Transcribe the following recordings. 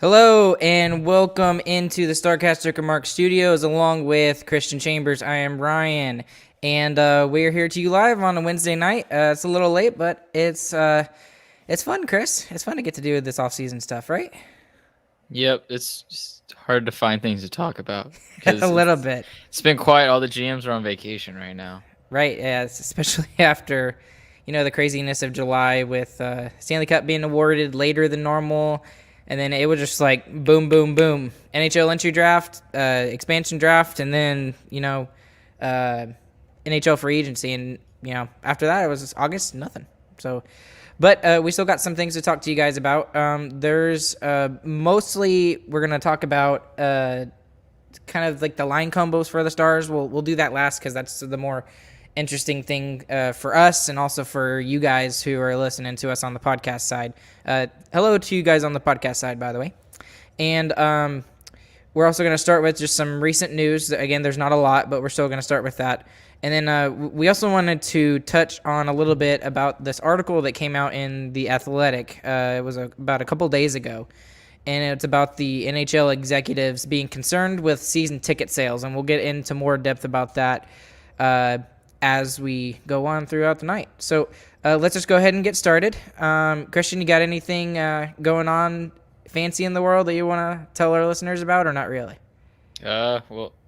Hello and welcome into the Starcaster Mark Studios along with Christian Chambers. I am Ryan, and we're here to you live on a Wednesday night. It's a little late, but it's fun, Chris. It's fun to get to do this off-season stuff, right? Yep, it's just hard to find things to talk about A because little bit, it's been quiet. All the GMs are on vacation right now. right? Yeah, especially after the craziness of July with Stanley Cup being awarded later than normal. And then it was just like boom, boom, boom. NHL entry draft, expansion draft, and then, NHL free agency. And, after that, it was August, nothing. So, but we still got some things to talk to you guys about. There's mostly we're going to talk about kind of like the line combos for the Stars. We'll do that last because that's the more interesting thing for us and also for you guys who are listening to us on the podcast side. Hello to you guys on the podcast side, by the way. And we're also going to start with just some recent news. Again, there's not a lot, but we're still going to start with that. And then we also wanted to touch on a little bit about this article that came out in The Athletic. It was about a couple days ago. And it's about the NHL executives being concerned with season ticket sales. And we'll get into more depth about that as we go on throughout the night. So let's just go ahead and get started. Christian, you got anything going on fancy in the world that you want to tell our listeners about, or not really?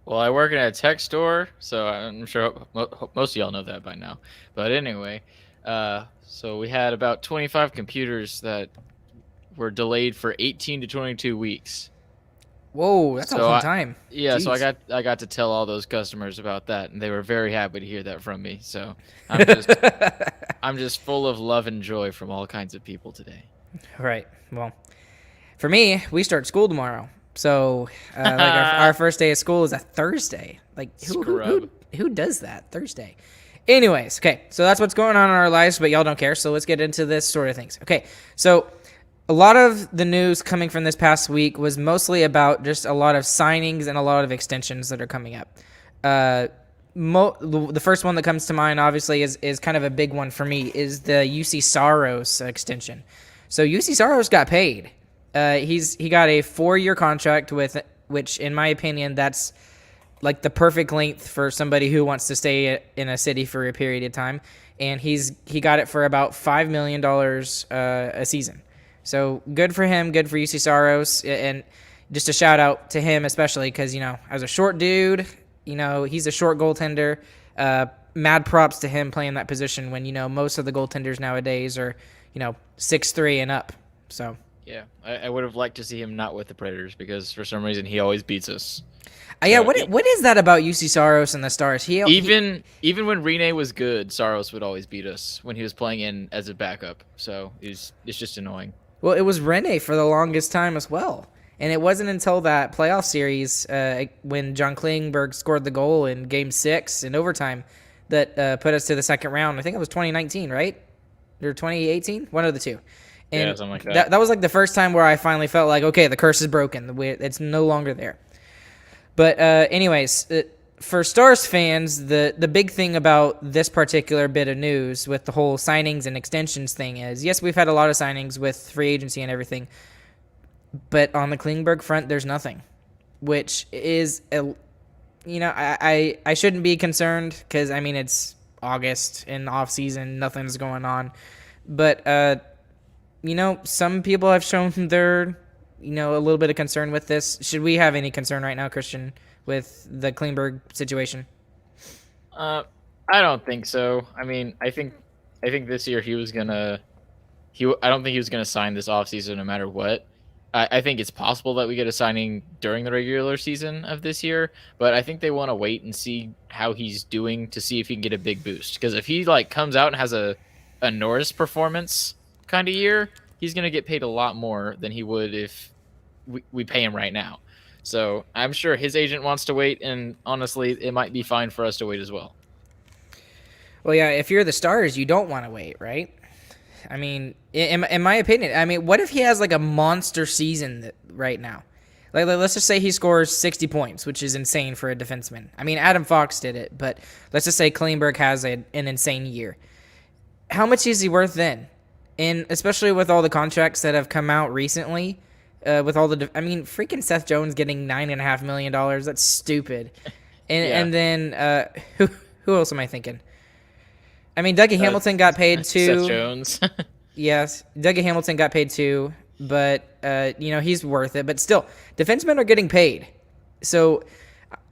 Well, I work in a tech store, so I'm sure most of y'all know that by now. But anyway, so we had about 25 computers that were delayed for 18 to 22 weeks. Whoa, that's a long time. Yeah, Jeez. so I got to tell all those customers about that, and they were very happy to hear that from me. So I'm just full of love and joy from all kinds of people today. Right. Well, for me, we start school tomorrow, so like our first day of school is a Thursday. Like who does that Thursday? Anyways, okay, so that's what's going on in our lives, but y'all don't care. So let's get into this sort of things. Okay, so a lot of the news coming from this past week was mostly about just a lot of signings and a lot of extensions that are coming up. The first one that comes to mind, obviously, is kind of a big one for me, is the UC Saros extension. So UC Saros got paid. He got a 4-year contract which, in my opinion, that's like the perfect length for somebody who wants to stay in a city for a period of time. And he got it for about $5 million a season. So good for him, good for UC Saros, and just a shout out to him especially because, as a short dude, he's a short goaltender. Mad props to him playing that position when, most of the goaltenders nowadays are, 6'3" and up. So yeah, I would have liked to see him not with the Predators because for some reason he always beats us. Yeah, what is that about UC Saros and the Stars? Even when Rene was good, Saros would always beat us when he was playing in as a backup. So it's just annoying. Well, it was Rene for the longest time as well. And it wasn't until that playoff series when John Klingberg scored the goal in Game 6 in overtime that put us to the second round. I think it was 2019, right? Or 2018? One of the two. And yeah, something like that. That was like the first time where I finally felt like, okay, the curse is broken. It's no longer there. But anyways, for Stars fans, the big thing about this particular bit of news with the whole signings and extensions thing is, yes, we've had a lot of signings with free agency and everything, but on the Klingberg front, there's nothing, which is, I shouldn't be concerned because, it's August in the off-season, nothing's going on. But, some people have shown their, a little bit of concern with this. Should we have any concern right now, Christian, with the Klingberg situation? I don't think so. I think this year I don't think he was gonna sign this offseason no matter what. I think it's possible that we get a signing during the regular season of this year, but I think they want to wait and see how he's doing to see if he can get a big boost. Because if he comes out and has a Norris performance kind of year, he's gonna get paid a lot more than he would if we pay him right now. So I'm sure his agent wants to wait, and honestly, it might be fine for us to wait as well. Well, yeah, if you're the Stars, you don't want to wait, right? In my opinion, what if he has a monster season right now? Let's just say he scores 60 points, which is insane for a defenseman. Adam Fox did it, but let's just say Klingberg has an insane year. How much is he worth then? And especially with all the contracts that have come out recently, with all the. I mean, freaking Seth Jones getting $9.5 million. That's stupid. And then who else am I thinking? I mean, Dougie Hamilton got paid too. Seth Jones. Yes, Dougie Hamilton got paid too, but he's worth it. But still, defensemen are getting paid, so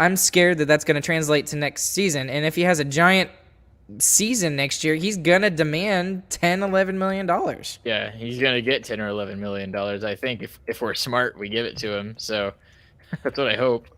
I'm scared that that's going to translate to next season. And if he has a giant season next year, he's gonna demand $10-11 million. Yeah, he's gonna get $10 or $11 million. I think if we're smart, we give it to him. So that's what I hope.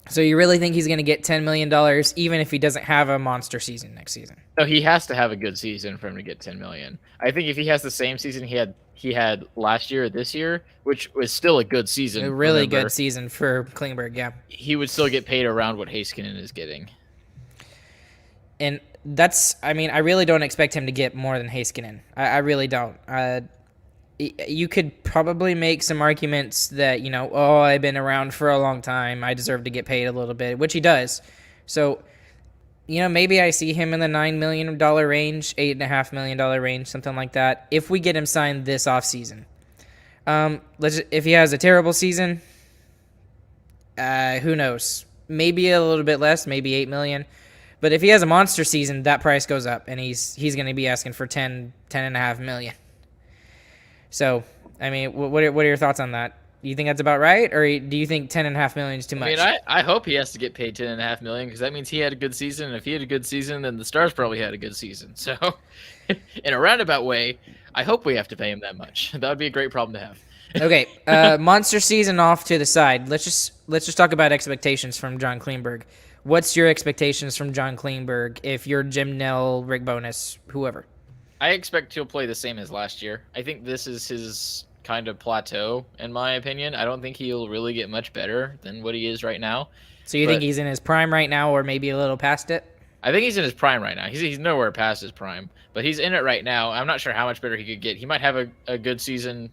So you really think he's gonna get $10 million even if he doesn't have a monster season next season? No, he has to have a good season for him to get $10 million. I think if he has the same season he had last year, this year, which was still a good season, a really good season for Klingberg, yeah, he would still get paid around what Heiskanen is getting. And that's, I mean, I really don't expect him to get more than Heiskanen. I really don't. You could probably make some arguments that, I've been around for a long time, I deserve to get paid a little bit, which he does. So, maybe I see him in the $9 million range, $8.5 million range, something like that, if we get him signed this offseason. If he has a terrible season, who knows? Maybe a little bit less, maybe $8 million. But if he has a monster season, that price goes up, and he's going to be asking for $10.5 million. So, I mean, what are your thoughts on that? Do you think that's about right, or do you think $10.5 million is too much? I mean, I hope he has to get paid $10.5 million because that means he had a good season. And if he had a good season, then the Stars probably had a good season. So, in a roundabout way, I hope we have to pay him that much. That would be a great problem to have. Okay, monster season off to the side. Let's just talk about expectations from John Klingberg. What's your expectations from John Klingberg if you're Jim Nell, Rick Bowness, whoever? I expect he'll play the same as last year. I think this is his kind of plateau, in my opinion. I don't think he'll really get much better than what he is right now. So you think he's in his prime right now, or maybe a little past it? I think he's in his prime right now. He's nowhere past his prime, but he's in it right now. I'm not sure how much better he could get. He might have a good season,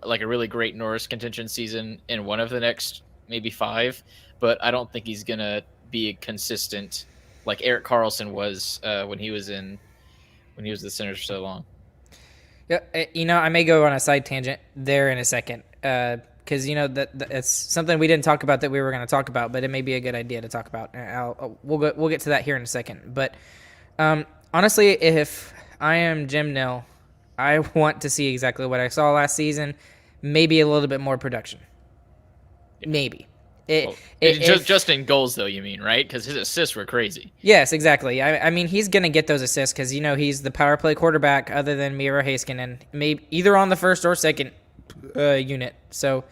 like a really great Norris contention season in one of the next maybe 5, but I don't think he's going to be consistent like Erik Karlsson was when he was the center for so long. Yeah, I may go on a side tangent there in a second because that it's something we didn't talk about that we were going to talk about, but it may be a good idea to talk about. We'll get to that here in a second. But honestly, if I am Jim Nell, I want to see exactly what I saw last season, maybe a little bit more production, maybe. Just in goals, though, you mean, right? Because his assists were crazy. Yes, exactly. I mean, he's going to get those assists because, he's the power play quarterback other than Miro Heiskanen, maybe either on the first or second unit. So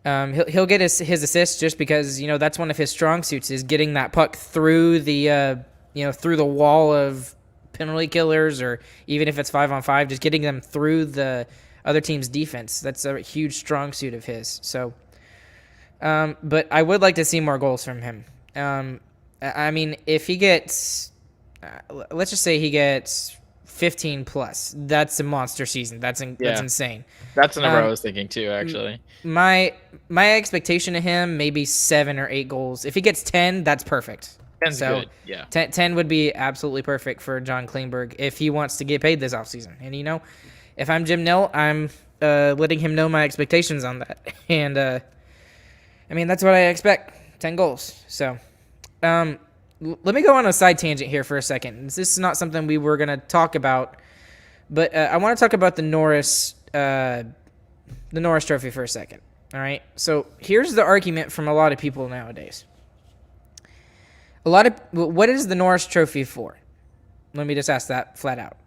he'll get his assists just because, that's one of his strong suits is getting that puck through the, through the wall of penalty killers, or even if it's 5-on-5, just getting them through the other team's defense. That's a huge strong suit of his. So... but I would like to see more goals from him. I mean, if he gets, let's just say he gets 15 plus, that's a monster season. That's insane. That's the number I was thinking too, actually. My expectation of him, maybe 7 or 8 goals. If he gets 10, that's perfect. 10's good, yeah. 10 would be absolutely perfect for John Klingberg if he wants to get paid this offseason. And, if I'm Jim Nell, I'm letting him know my expectations on that. And, I mean, that's what I expect, 10 goals. So, let me go on a side tangent here for a second. This is not something we were going to talk about, but I want to talk about the Norris Trophy for a second. All right? So, here's the argument from a lot of people nowadays. What is the Norris Trophy for? Let me just ask that flat out.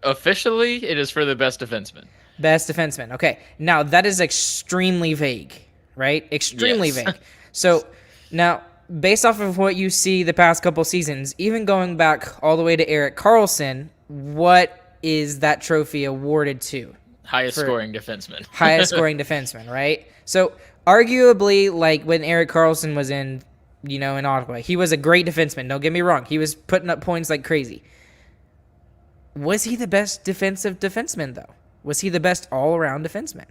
Officially, it is for the best defenseman. Best defenseman. Okay. Now, that is extremely vague. Right? Extremely vague. So now, based off of what you see the past couple seasons, even going back all the way to Erik Karlsson, what is that trophy awarded to? Highest scoring defenseman. Highest scoring defenseman, right? So arguably, like when Erik Karlsson was in Ottawa, he was a great defenseman. Don't get me wrong. He was putting up points like crazy. Was he the best defensive defenseman, though? Was he the best all-around defenseman?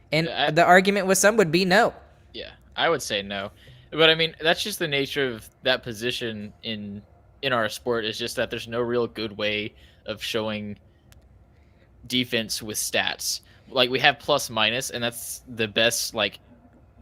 And the argument with some would be no. Yeah, I would say no. But I mean, that's just the nature of that position in our sport, is just that there's no real good way of showing defense with stats. like we have plus minus, and that's the best like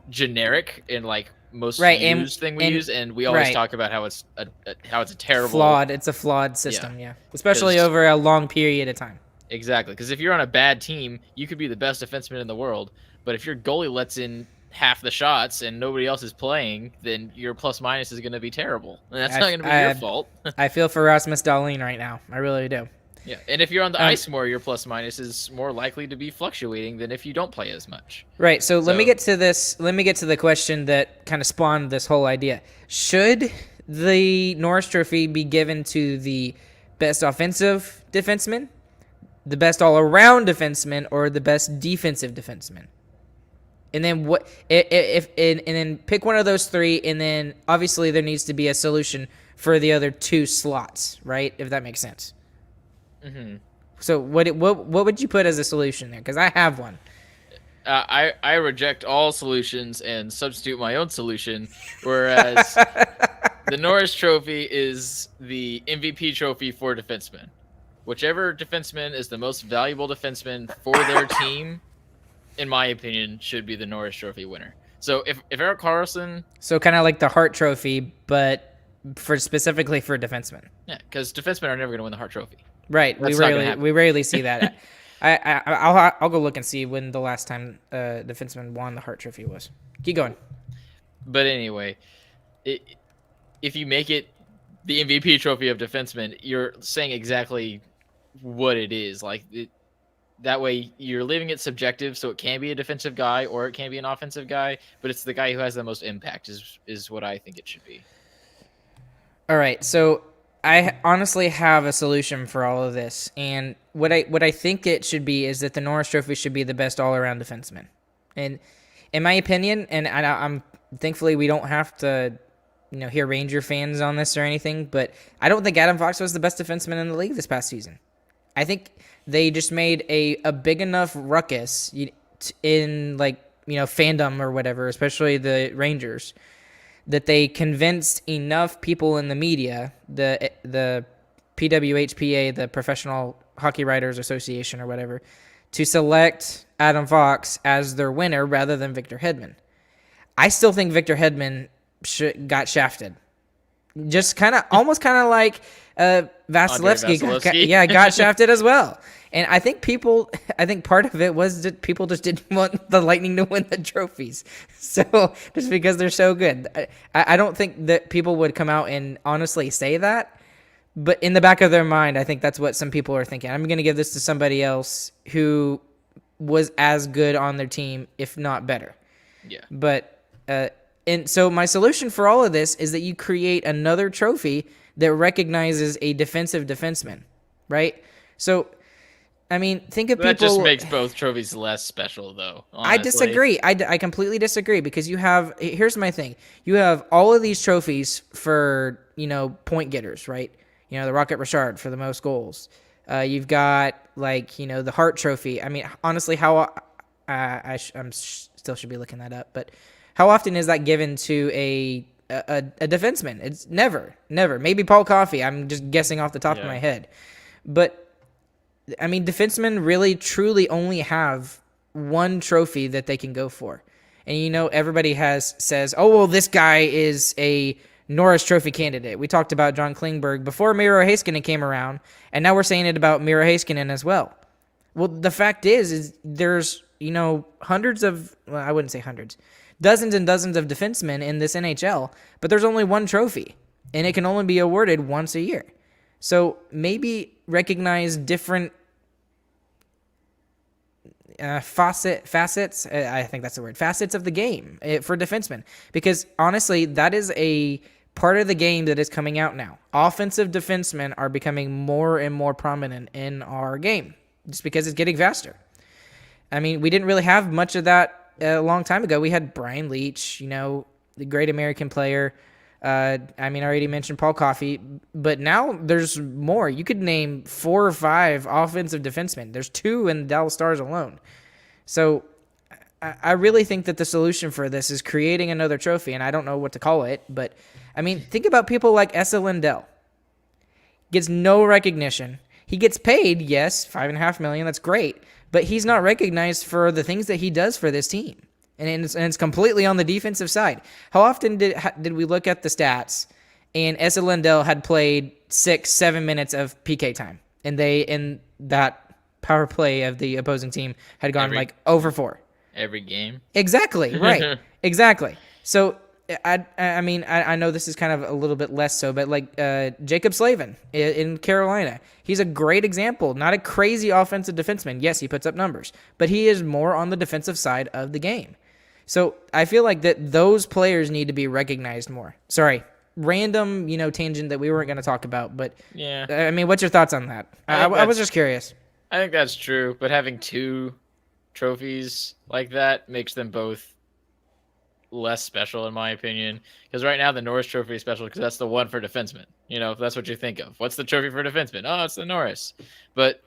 generic and like most Right, used thing we use, and we always right. talk about how it's a terrible Flawed. It's a flawed system, yeah. Especially because over a long period of time. exactly, because if you're on a bad team, you could be the best defenseman in the world, but if your goalie lets in half the shots and nobody else is playing, then your plus minus is going to be terrible, and that's not going to be your fault. I feel for Rasmus Dahlin right now. I really do. Yeah, and if you're on the ice more, your plus minus is more likely to be fluctuating than if you don't play as much. Right. So let me get to this. Let me get to the question that kind of spawned this whole idea. Should the Norris Trophy be given to the best offensive defenseman, the best all-around defenseman, or the best defensive defenseman? And then what? If and then pick one of those three, and then obviously there needs to be a solution for the other two slots, right? If that makes sense. Mm-hmm. So what would you put as a solution there? Because I have one. I reject all solutions and substitute my own solution, whereas the Norris Trophy is the MVP trophy for defensemen. Whichever defenseman is the most valuable defenseman for their team, in my opinion, should be the Norris Trophy winner. So if Erik Karlsson... So kind of like the Hart Trophy, but specifically for defensemen. Yeah, because defensemen are never going to win the Hart Trophy. Right. We rarely see that. I'll go look and see when the last time defenseman won the Hart Trophy was. Keep going. But anyway, if you make it the MVP trophy of defensemen, you're saying exactly what it is. That way you're leaving it subjective, so it can be a defensive guy or it can be an offensive guy, but it's the guy who has the most impact is what I think it should be. All right, so I honestly have a solution for all of this, and what I think it should be is that the Norris Trophy should be the best all-around defenseman. And in my opinion, and I'm thankfully we don't have to, hear Ranger fans on this or anything, but I don't think Adam Fox was the best defenseman in the league this past season. I think they just made a big enough ruckus in fandom or whatever, especially the Rangers, that they convinced enough people in the media, the PWHPA, the Professional Hockey Writers Association or whatever, to select Adam Fox as their winner rather than Victor Hedman. I still think Victor Hedman got shafted. Just almost kind of like Vasilevsky. Yeah, got shafted as well. And I think part of it was that people just didn't want the Lightning to win the trophies. So just because they're so good. I don't think that people would come out and honestly say that. But in the back of their mind, I think that's what some people are thinking. I'm going to give this to somebody else who was as good on their team, if not better. Yeah. But, and so my solution for all of this is that you create another trophy that recognizes a defensive defenseman, right? So, I mean, think of that people... That just makes both trophies less special, though. Honestly. I disagree. I completely disagree because you have... Here's my thing. You have all of these trophies for, point getters, right? The Rocket Richard for the most goals. You've got, the Hart Trophy. I mean, honestly, I'm still should be looking that up, but how often is that given to a defenseman? It's never. Maybe Paul Coffey. I'm just guessing off the top of my head. But, I mean, defensemen really, truly only have one trophy that they can go for. And, everybody says, oh, well, this guy is a Norris Trophy candidate. We talked about John Klingberg before Miro Heiskanen came around, and now we're saying it about Miro Heiskanen as well. Well, the fact is there's, hundreds of, well, I wouldn't say hundreds, dozens and dozens of defensemen in this NHL, but there's only one trophy, and it can only be awarded once a year. So maybe recognize different facets, I think that's the word, facets of the game for defensemen. Because honestly, that is a part of the game that is coming out now. Offensive defensemen are becoming more and more prominent in our game just because it's getting faster. I mean, we didn't really have much of that a long time ago. We had Brian Leach, the great American player. I already mentioned Paul Coffey, but now there's more. You could name 4 or 5 offensive defensemen. There's 2 in the Dallas Stars alone. So I really think that the solution for this is creating another trophy, and I don't know what to call it, but, I mean, think about people like Esa Lindell. Gets no recognition. He gets paid, yes, $5.5 million. That's great, but he's not recognized for the things that he does for this team, and it's completely on the defensive side. How often did we look at the stats, and Esa Lindell had played 6-7 minutes of PK time, and they in that power play of the opposing team had gone like 0 for 4 every game. Exactly, right. Exactly. So I mean I know this is kind of a little bit less so, but like Jacob Slavin in Carolina, he's a great example. Not a crazy offensive defenseman. Yes, he puts up numbers, but he is more on the defensive side of the game. So I feel like that those players need to be recognized more. Sorry, random tangent that we weren't going to talk about, but yeah. I mean, what's your thoughts on that? I was just curious. I think that's true, but having 2 trophies like that makes them both less special in my opinion, because right now the Norris Trophy is special because that's the one for defensemen. If that's what you think of, what's the trophy for defensemen? Oh, it's the Norris. But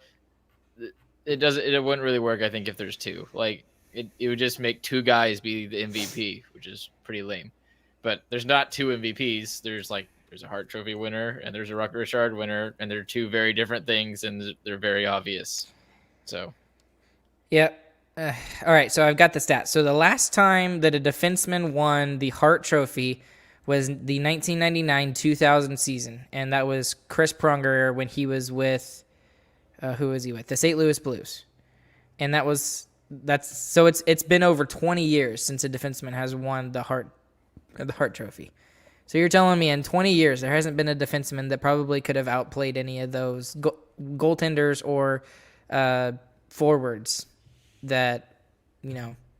it wouldn't really work, I think, if there's 2. Like it would just make 2 guys be the MVP, which is pretty lame. But there's not 2 MVPs. There's a Hart Trophy winner and there's a Rucker Richard winner, and they're 2 very different things, and they're very obvious. So yeah. All right, so I've got the stats. So the last time that a defenseman won the Hart Trophy was the 1999-2000 season, and that was Chris Pronger when he was with who was he with? The St. Louis Blues. And it's been over 20 years since a defenseman has won the Hart Trophy. So you're telling me in 20 years there hasn't been a defenseman that probably could have outplayed any of those goaltenders or forwards that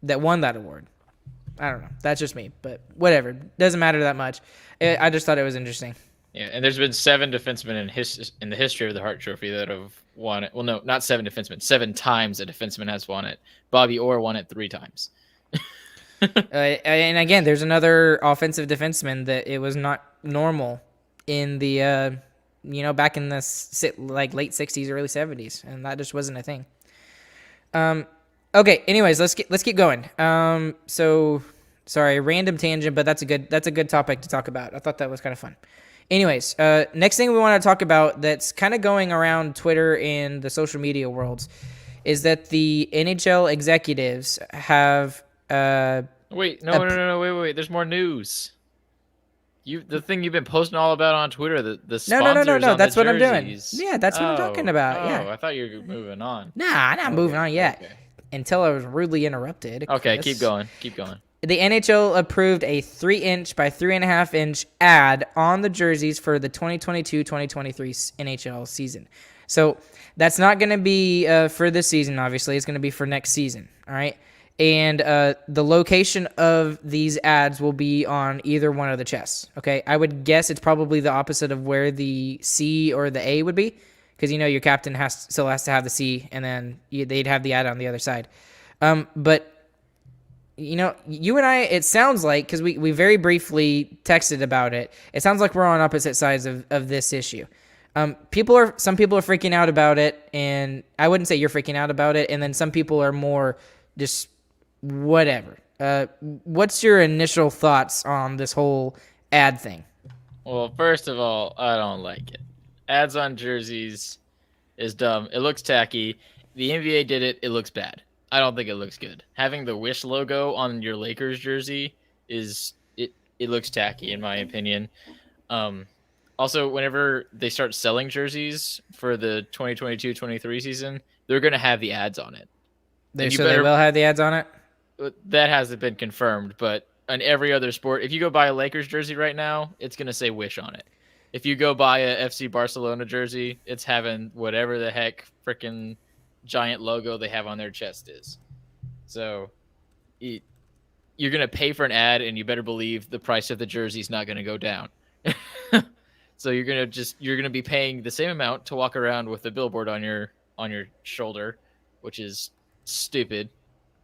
won that award. I don't know. That's just me, but whatever. Doesn't matter that much. I just thought it was interesting. Yeah, and there's been 7 defensemen in the history of the Hart Trophy that have won it. Well, no, not 7 defensemen. 7 times a defenseman has won it. Bobby Orr won it 3 times. And again, there's another offensive defenseman that it was not normal in the back in the late 60s, early 70s, and that just wasn't a thing. Okay. Anyways, let's keep going. So sorry, random tangent, but that's a good topic to talk about. I thought that was kind of fun. Anyways, next thing we want to talk about that's kind of going around Twitter and the social media worlds is that the NHL executives have. Wait. There's more news. The thing you've been posting all about on Twitter, the sponsors. No. On That's the what I'm doing. jerseys. Yeah, that's what I'm talking about. Yeah. I thought you were moving on. Nah, I'm not moving on yet. Okay. Until I was rudely interrupted. Okay, Chris. keep going. The NHL approved a 3-inch by 3.5-inch ad on the jerseys for the 2022-2023 NHL season. So that's not going to be for this season, obviously. It's going to be for next season, all right? And the location of these ads will be on either one of the chests, okay? I would guess it's probably the opposite of where the C or the A would be, because your captain still has to have the C, and then they'd have the ad on the other side. But you and I, it sounds like, because we very briefly texted about it, it sounds like we're on opposite sides of this issue. Some people are freaking out about it, and I wouldn't say you're freaking out about it, and then some people are more just whatever. What's your initial thoughts on this whole ad thing? Well, first of all, I don't like it. Ads on jerseys is dumb. It looks tacky. The NBA did it. It looks bad. I don't think it looks good. Having the Wish logo on your Lakers jersey it looks tacky in my opinion. Also, whenever they start selling jerseys for the 2022-23 season, they're going to have the ads on it. They will have the ads on it? That hasn't been confirmed, but on every other sport, if you go buy a Lakers jersey right now, it's going to say Wish on it. If you go buy a FC Barcelona jersey, it's having whatever the heck freaking giant logo they have on their chest is. So you're going to pay for an ad, and you better believe the price of the jersey is not going to go down. So you're going to be paying the same amount to walk around with a billboard on your shoulder, which is stupid.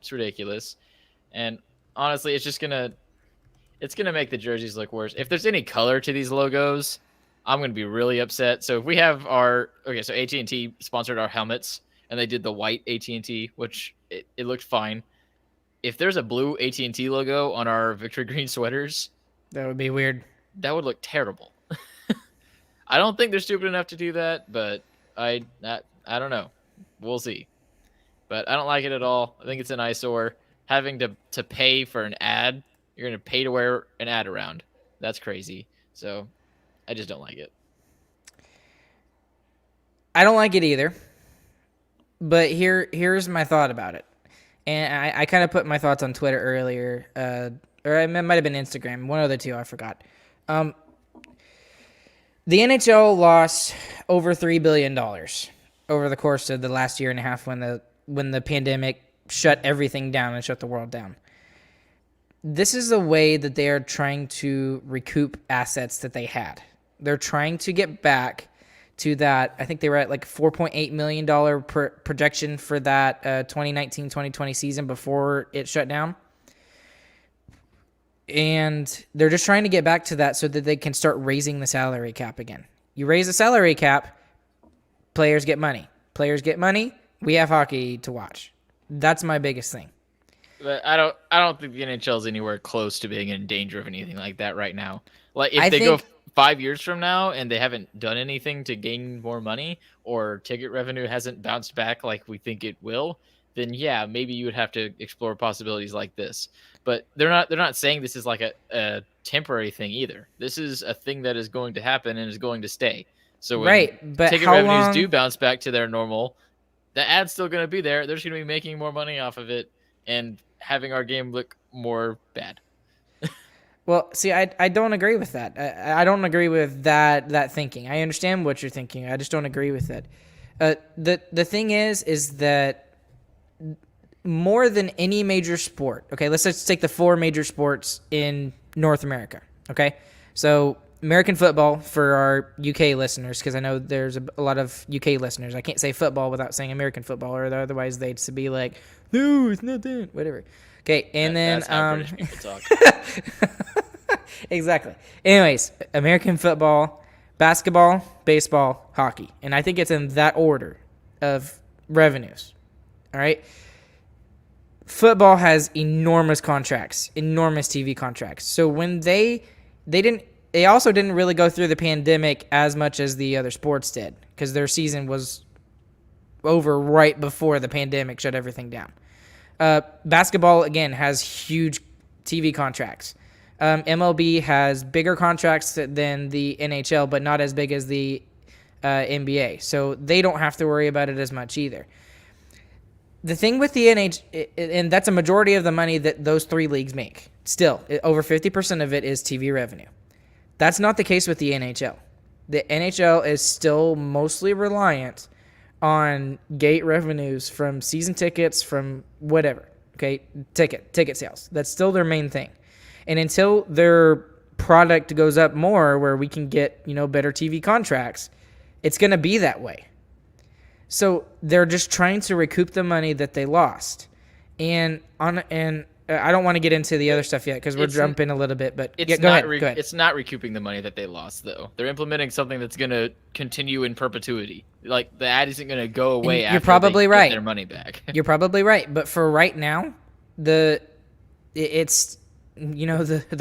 It's ridiculous. And honestly, it's going to make the jerseys look worse. If there's any color to these logos, I'm going to be really upset. So if we have so AT&T sponsored our helmets, and they did the white AT&T, which it looked fine. If there's a blue AT&T logo on our Victory Green sweaters, that would be weird. That would look terrible. I don't think they're stupid enough to do that, but I don't know. We'll see. But I don't like it at all. I think it's an eyesore. Having to pay for an ad, you're going to pay to wear an ad around. That's crazy. So I just don't like it. I don't like it either. But here's my thought about it. And I kind of put my thoughts on Twitter earlier, or it might have been Instagram, one of the two, I forgot. The NHL lost over $3 billion over the course of the last year and a half when the pandemic shut everything down and shut the world down. This is a way that they are trying to recoup assets that they had. They're trying to get back to that. I think they were at like $4.8 million projection for that 2019-2020 season before it shut down. And they're just trying to get back to that so that they can start raising the salary cap again. You raise the salary cap, players get money. Players get money, we have hockey to watch. That's my biggest thing. But I don't think the NHL is anywhere close to being in danger of anything like that right now. Like if they go 5 years from now and they haven't done anything to gain more money, or ticket revenue hasn't bounced back like we think it will, then yeah, maybe you would have to explore possibilities like this. But they're not saying this is like a temporary thing either. This is a thing that is going to happen and is going to stay. So when but ticket revenues do bounce back to their normal, the ad's still going to be there. They're just going to be making more money off of it and having our game look more bad. Well, see, I don't agree with that. I don't agree with that thinking. I understand what you're thinking. I just don't agree with it. The thing is that more than any major sport, okay, let's just take the 4 major sports in North America, okay? So American football for our UK listeners, because I know there's a lot of UK listeners. I can't say football without saying American football, or otherwise they'd be like, no, it's not that, whatever. Okay, and that's how British people talk. Exactly. Anyways, American football, basketball, baseball, hockey. And I think it's in that order of revenues. All right? Football has enormous contracts, enormous TV contracts. So when they also didn't really go through the pandemic as much as the other sports did, because their season was over right before the pandemic shut everything down. Basketball, again, has huge TV contracts. MLB has bigger contracts than the NHL, but not as big as the NBA. So they don't have to worry about it as much either. The thing with the NHL, and that's a majority of the money that those 3 leagues make. Still, over 50% of it is TV revenue. That's not the case with the NHL. The NHL is still mostly reliant on gate revenues from season tickets, from whatever, okay, ticket sales. That's still their main thing. And until their product goes up more, where we can get, better TV contracts, it's going to be that way. So they're just trying to recoup the money that they lost. And I don't want to get into the other stuff yet because we're jumping a little bit, but go ahead. It's not recouping the money that they lost, though. They're implementing something that's going to continue in perpetuity. Like, the ad isn't going to go away after they get their money back. You're probably right. But for right now, the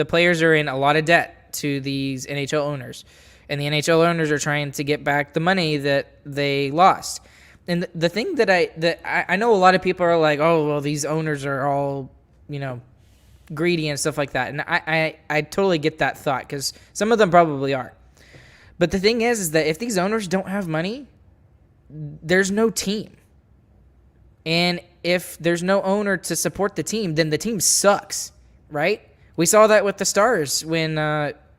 players are in a lot of debt to these NHL owners. And the NHL owners are trying to get back the money that they lost. And the thing that I know a lot of people are like, oh, well, these owners are all, greedy and stuff like that. And I totally get that thought, because some of them probably are. But the thing is that if these owners don't have money, there's no team. And if there's no owner to support the team, then the team sucks, right? We saw that with the Stars when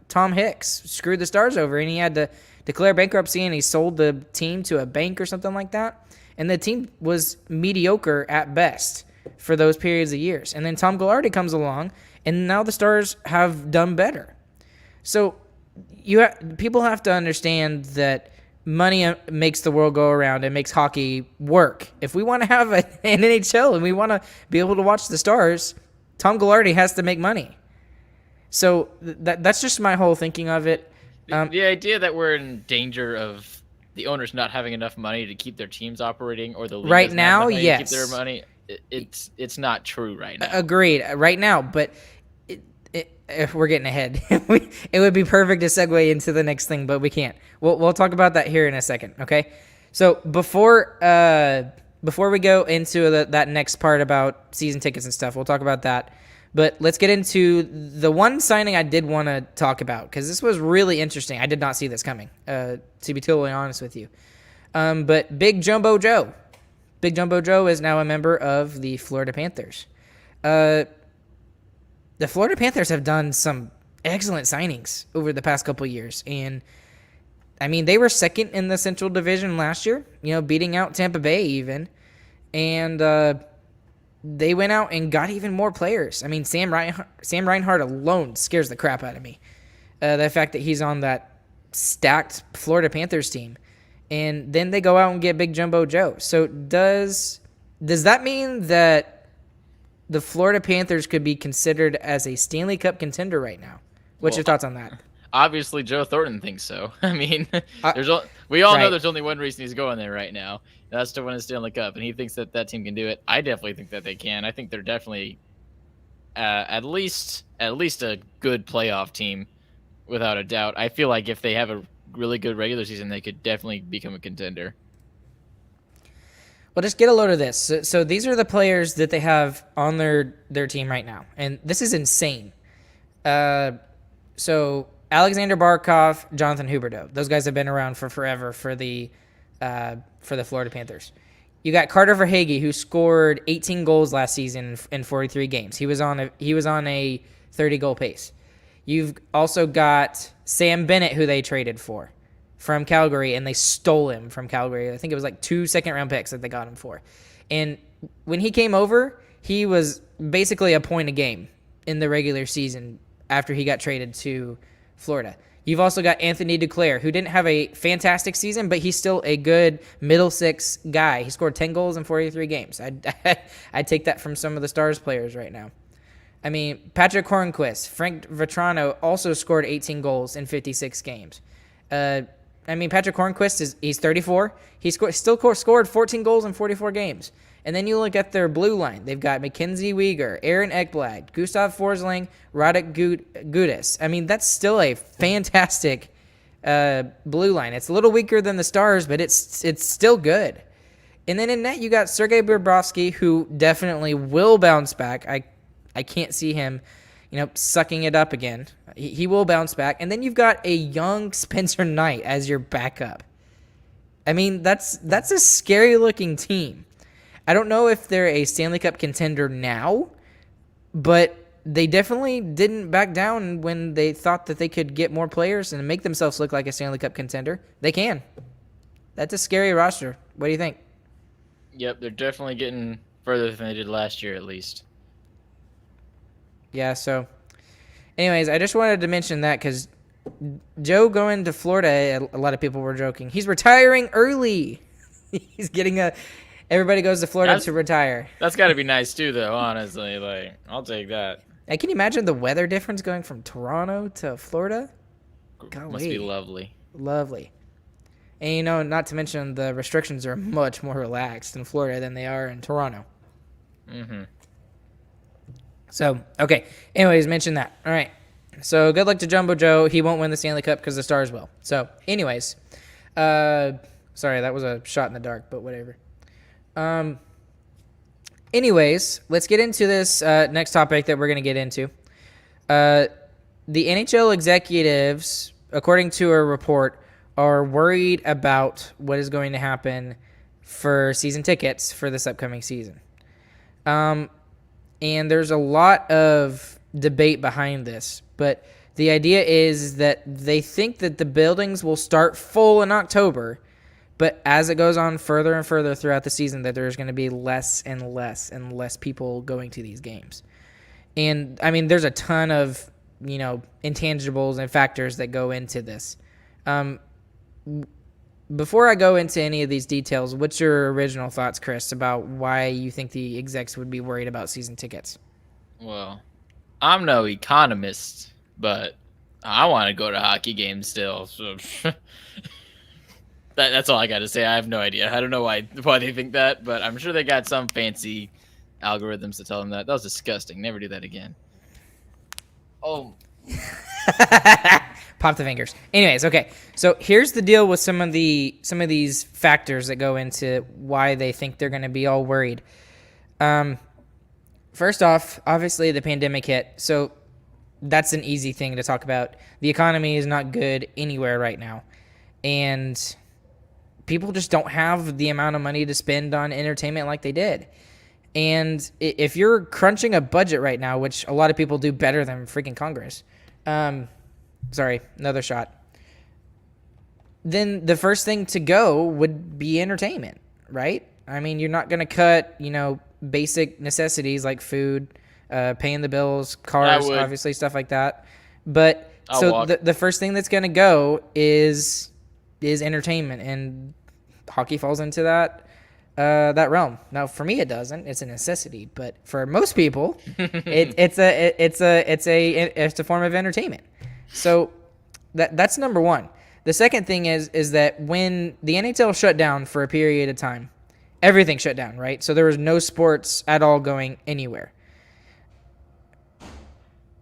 Tom Hicks screwed the Stars over and he had to declare bankruptcy and he sold the team to a bank or something like that. And the team was mediocre at best for those periods of years. And then Tom Gaglardi comes along, and now the Stars have done better. So people have to understand that money makes the world go around and makes hockey work. If we want to have an NHL and we want to be able to watch the Stars, Tom Gaglardi has to make money. So that's just my whole thinking of it. The idea that we're in danger of the owners not having enough money to keep their teams operating, or the league right now, yes, to keep their money, it's not true right now. Agreed. Right now, but if we're getting ahead, it would be perfect to segue into the next thing, but we can't. We'll talk about that here in a second. Okay. So before we go into that next part about season tickets and stuff, we'll talk about that. But let's get into the one signing I did want to talk about because this was really interesting. I did not see this coming, to be totally honest with you. But Big Jumbo Joe. Big Jumbo Joe is now a member of the Florida Panthers. The Florida Panthers have done some excellent signings over the past couple of years. And, I mean, they were second in the Central Division last year, beating out Tampa Bay even. And they went out and got even more players. I mean, Sam Reinhart alone scares the crap out of me. The fact that he's on that stacked Florida Panthers team. And then they go out and get Big Jumbo Joe. So does that mean that the Florida Panthers could be considered as a Stanley Cup contender right now? What's your thoughts on that? Obviously, Joe Thornton thinks so. I mean, we all know right. there's only one reason he's going there right now. That's to win a Stanley Cup, and he thinks that team can do it. I definitely think that they can. I think they're definitely at least a good playoff team, without a doubt. I feel like if they have a really good regular season, they could definitely become a contender. Well, just get a load of this. So these are the players that they have on their team right now, and this is insane. So Alexander Barkov, Jonathan Huberdeau, those guys have been around for forever for the Florida Panthers. You got Carter Verhaeghe, who scored 18 goals last season in 43 games. He was on a 30-goal pace. You've also got Sam Bennett, who they traded for from Calgary, and they stole him from Calgary. I think it was like 2 second-round picks that they got him for. And when he came over, he was basically a point a game in the regular season after he got traded to Florida. You've also got Anthony Duclair, who didn't have a fantastic season, but he's still a good middle six guy. He scored 10 goals in 43 games. I'd take that from some of the Stars players right now. I mean, Patrick Hornquist, Frank Vetrano also scored 18 goals in 56 games. I mean, Patrick Hornquist he's 34. He still scored 14 goals in 44 games. And then you look at their blue line. They've got Mackenzie Weegar, Aaron Ekblad, Gustav Forsling, Radek Gudas. I mean, that's still a fantastic blue line. It's a little weaker than the Stars, but it's still good. And then in net, you got Sergei Bobrovsky, who definitely will bounce back. I can't see him, sucking it up again. He will bounce back. And then you've got a young Spencer Knight as your backup. I mean, that's a scary-looking team. I don't know if they're a Stanley Cup contender now, but they definitely didn't back down when they thought that they could get more players and make themselves look like a Stanley Cup contender. They can. That's a scary roster. What do you think? Yep, they're definitely getting further than they did last year, at least. Yeah, so anyways, I just wanted to mention that because Joe going to Florida, a lot of people were joking. He's retiring early. He's getting everybody goes to Florida to retire. That's got to be nice too, though, honestly. Like, I'll take that. Hey, can you imagine the weather difference going from Toronto to Florida? Golly. Must be lovely. Lovely. And, not to mention the restrictions are much more relaxed in Florida than they are in Toronto. Mm-hmm. So, okay. Anyways, mention that. All right. So, good luck to Jumbo Joe. He won't win the Stanley Cup because the Stars will. So, anyways. Sorry, that was a shot in the dark, but whatever. Anyways, let's get into this next topic that we're going to get into. The NHL executives, according to a report, are worried about what is going to happen for season tickets for this upcoming season. And there's a lot of debate behind this, but the idea is that they think that the buildings will start full in October, but as it goes on further and further throughout the season, that there's going to be less and less and less people going to these games. And, I mean, there's a ton of, intangibles and factors that go into this. Before I go into any of these details, what's your original thoughts, Chris, about why you think the execs would be worried about season tickets? Well, I'm no economist, but I want to go to hockey games still. So that's all I got to say. I have no idea. I don't know why they think that, but I'm sure they got some fancy algorithms to tell them that. That was disgusting. Never do that again. Oh. Pop the fingers. Anyways, okay. So here's the deal with some of these factors that go into why they think they're going to be all worried. First off, obviously the pandemic hit, so that's an easy thing to talk about. The economy is not good anywhere right now, and people just don't have the amount of money to spend on entertainment like they did. And if you're crunching a budget right now, which a lot of people do better than freaking Congress, sorry, another shot, then the first thing to go would be entertainment, right? I mean, you're not going to cut, basic necessities like food, paying the bills, cars, obviously, stuff like that. But the first thing that's going to go is entertainment, and hockey falls into that realm. Now, for me, it doesn't. It's a necessity, but for most people, it's a form of entertainment. So that's number one. The second thing is that when the NHL shut down for a period of time, everything shut down, right? So there was no sports at all going anywhere.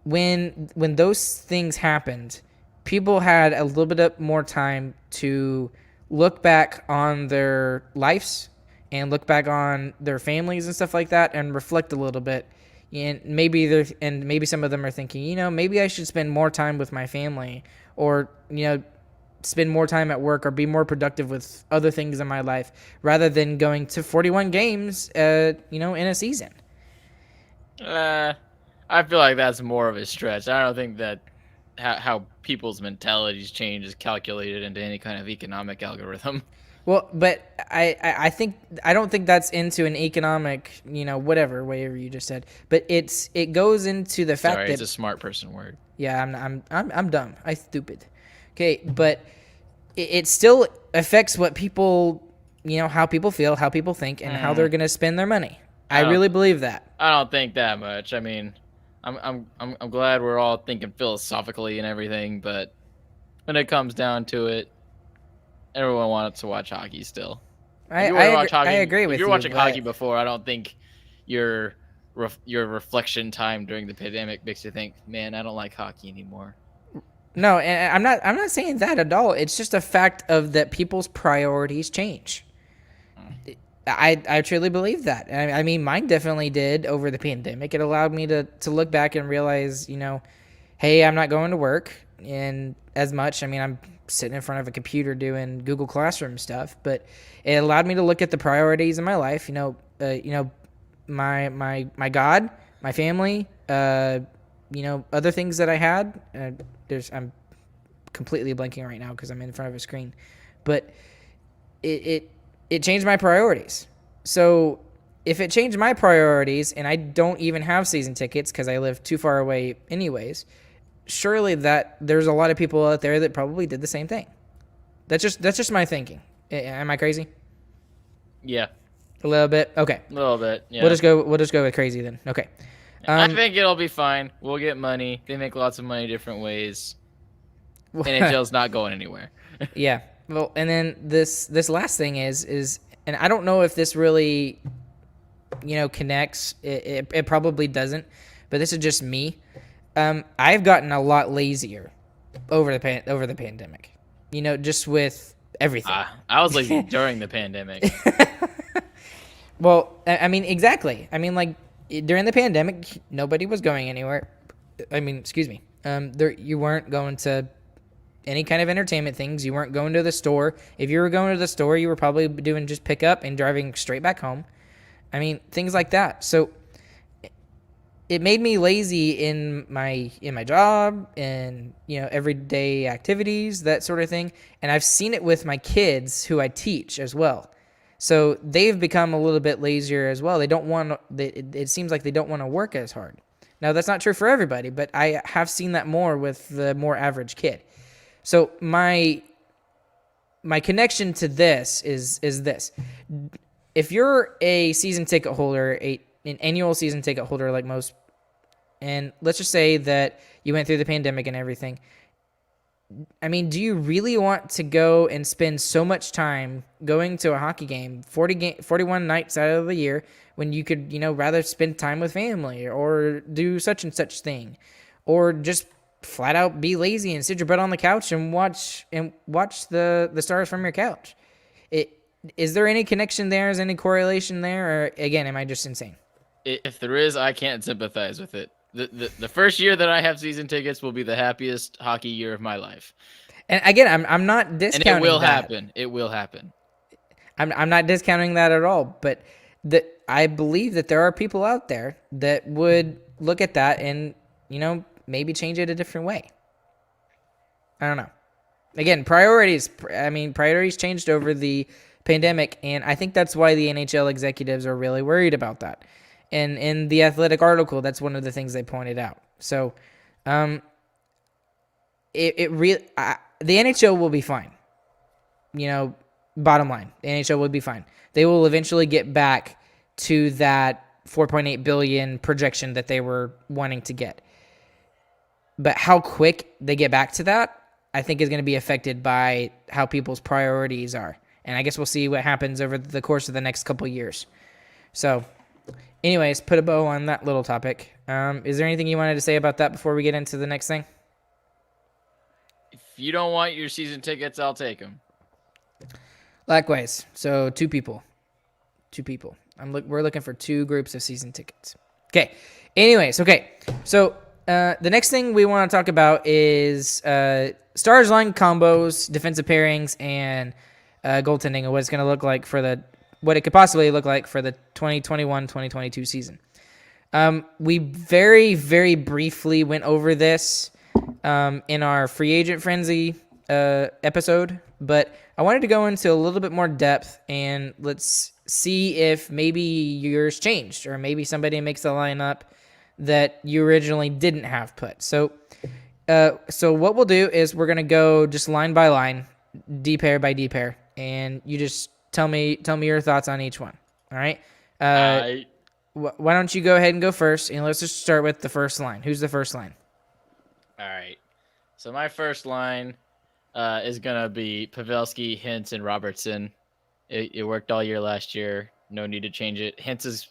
When those things happened, people had a little bit more time to look back on their lives and look back on their families and stuff like that and reflect a little bit. And maybe some of them are thinking, maybe I should spend more time with my family, or spend more time at work, or be more productive with other things in my life, rather than going to 41 games, in a season. I feel like that's more of a stretch. I don't think that how people's mentalities change is calculated into any kind of economic algorithm. Well, but I don't think that's into an economic, whatever you just said. But it goes into the fact that it's a smart person word. Yeah, I'm dumb. I'm stupid. Okay, but it still affects what people, how people feel, how people think, and how they're gonna spend their money. I really believe that. I don't think that much. I mean, I'm glad we're all thinking philosophically and everything, but when it comes down to it, everyone wants to watch hockey still. I agree with you. If you're watching hockey before, I don't think your reflection time during the pandemic makes you think, man, I don't like hockey anymore. No, and I'm not saying that at all. It's just a fact of that people's priorities change. I truly believe that. I mean, mine definitely did over the pandemic. It allowed me to look back and realize, hey, I'm not going to work and as much. I mean, I'm sitting in front of a computer doing Google Classroom stuff, but it allowed me to look at the priorities in my life. My God, my family, other things that I had. I'm completely blanking right now because I'm in front of a screen, but it changed my priorities. So if it changed my priorities and I don't even have season tickets because I live too far away anyways, surely that there's a lot of people out there that probably did the same thing. That's just my thinking. Am I crazy? Yeah. A little bit. Okay. A little bit. Yeah. We'll just go with crazy then. Okay. I think it'll be fine. We'll get money. They make lots of money different ways. NHL's not going anywhere. Yeah. Well, and then this last thing is, and I don't know if this really, connects. It probably doesn't, but this is just me. I've gotten a lot lazier over the pandemic. Just with everything. I was lazy during the pandemic. Well, I mean, exactly. I mean, like, during the pandemic, nobody was going anywhere. I mean, excuse me. You weren't going to any kind of entertainment things. You weren't going to the store. If you were going to the store, you were probably doing just pickup and driving straight back home. I mean, things like that. So it made me lazy in my job and everyday activities, that sort of thing. And I've seen it with my kids who I teach as well. So they've become a little bit lazier as well. They don't want. It seems like they don't want to work as hard. Now that's not true for everybody, but I have seen that more with the more average kid. So my connection to this is this: if you're a season ticket holder, an annual season ticket holder like most, and let's just say that you went through the pandemic and everything. I mean, do you really want to go and spend so much time going to a hockey game, 41 nights out of the year, when you could, rather spend time with family or do such and such thing, or just flat out be lazy and sit your butt on the couch and watch the Stars from your couch. Is there any connection there? Is any correlation there? Or again, am I just insane? If there is, I can't sympathize with it. The first year that I have season tickets will be the happiest hockey year of my life. And again, I'm not discounting and it will that. happen. It will happen. I'm not discounting that at all, but I believe that there are people out there that would look at that and, maybe change it a different way. I don't know. Again, priorities changed over the pandemic, and I think that's why the NHL executives are really worried about that. And in the Athletic article, that's one of the things they pointed out. So, the NHL will be fine. Bottom line, the NHL would be fine. They will eventually get back to that 4.8 billion projection that they were wanting to get. But how quick they get back to that, I think is going to be affected by how people's priorities are. And I guess we'll see what happens over the course of the next couple of years. So, anyways, put a bow on that little topic. Is there anything you wanted to say about that before we get into the next thing? If you don't want your season tickets, I'll take them. Likewise. So, two people. We're looking for 2 groups of season tickets. Okay. Anyways, okay. So, the next thing we want to talk about is Stars line combos, defensive pairings, and goaltending, and what it's going to look like what it could possibly look like for the 2021-2022 season. We very, very briefly went over this in our free agent frenzy episode, but I wanted to go into a little bit more depth, and let's see if maybe yours changed, or maybe somebody makes a lineup that you originally didn't have put. So what we'll do is we're gonna go just line by line, D pair by D pair, and you just tell me your thoughts on each one. All right. Why don't you go ahead and go first, and let's just start with the first line. Who's the first line? All right. So my first line is gonna be Pavelski, Hintz, and Robertson. It worked all year last year. No need to change it. Hintz is.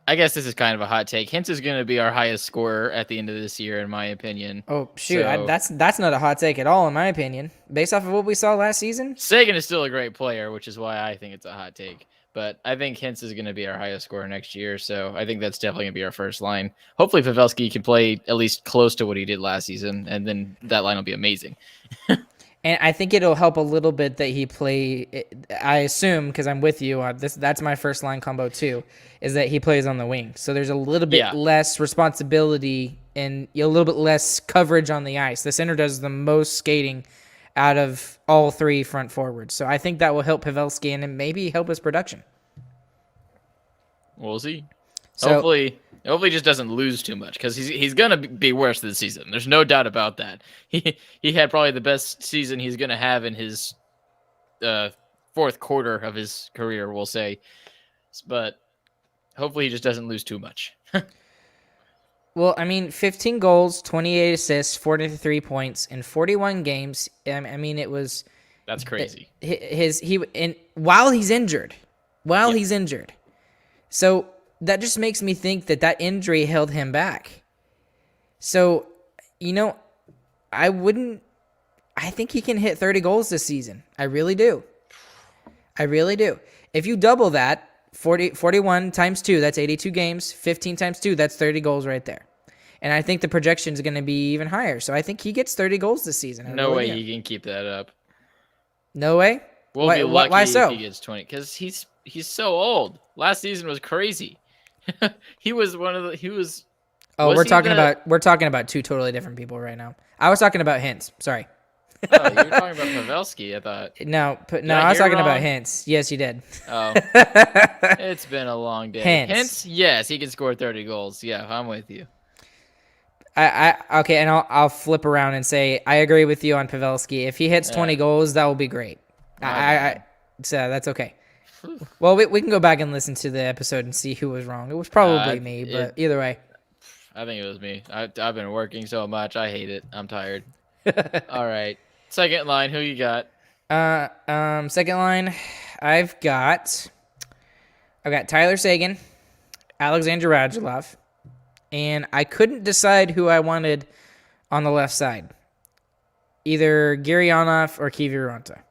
I guess this is kind of a hot take. Hintz is going to be our highest scorer at the end of this year, in my opinion. Oh, shoot. That's not a hot take at all, in my opinion. Based off of what we saw last season? Sagan is still a great player, which is why I think it's a hot take. But I think Hintz is going to be our highest scorer next year, so I think that's definitely going to be our first line. Hopefully Pavelski can play at least close to what he did last season, and then that line will be amazing. And I think it'll help a little bit that he play. I assume, because I'm with you on this, that's my first line combo too, is that he plays on the wing. So there's a little bit less responsibility and a little bit less coverage on the ice. The center does the most skating out of all 3 front forwards. So I think that will help Pavelski and maybe help his production. We'll see. So, hopefully he just doesn't lose too much, because he's gonna be worse this season. There's no doubt about that. He had probably the best season he's gonna have in his 4th quarter of his career, we'll say. But hopefully he just doesn't lose too much. Well, 15 goals, 28 assists, 43 points in 41 games. It was. That's crazy. While he's injured. He's injured. So that just makes me think that injury held him back. So, I think he can hit 30 goals this season. I really do. If you double that, 41 times 2, that's 82 games. 15 times 2, that's 30 goals right there. And I think the projection is going to be even higher. So I think he gets 30 goals this season. No way he can keep that up. No way? We'll be lucky why so? If he gets 20. Because he's so old. Last season was crazy. He was we're talking about 2 totally different people right now. I was talking about Hintz. Sorry. Oh, you were talking about Pavelski, I thought. No, I was talking about Hintz. Yes, you did. Oh. It's been a long day. Hintz, yes, he can score 30 goals. Yeah, I'm with you. Okay, and I'll flip around and say I agree with you on Pavelski. If he hits 20 goals, that will be great. So that's okay. Well, we can go back and listen to the episode and see who was wrong. It was probably me, but either way. I think it was me. I've been working so much. I hate it. I'm tired. All right. Second line, who you got? Second line, I've got Tyler Seguin, Alexander Radulov, and I couldn't decide who I wanted on the left side, either Gurianov or Kiviranta.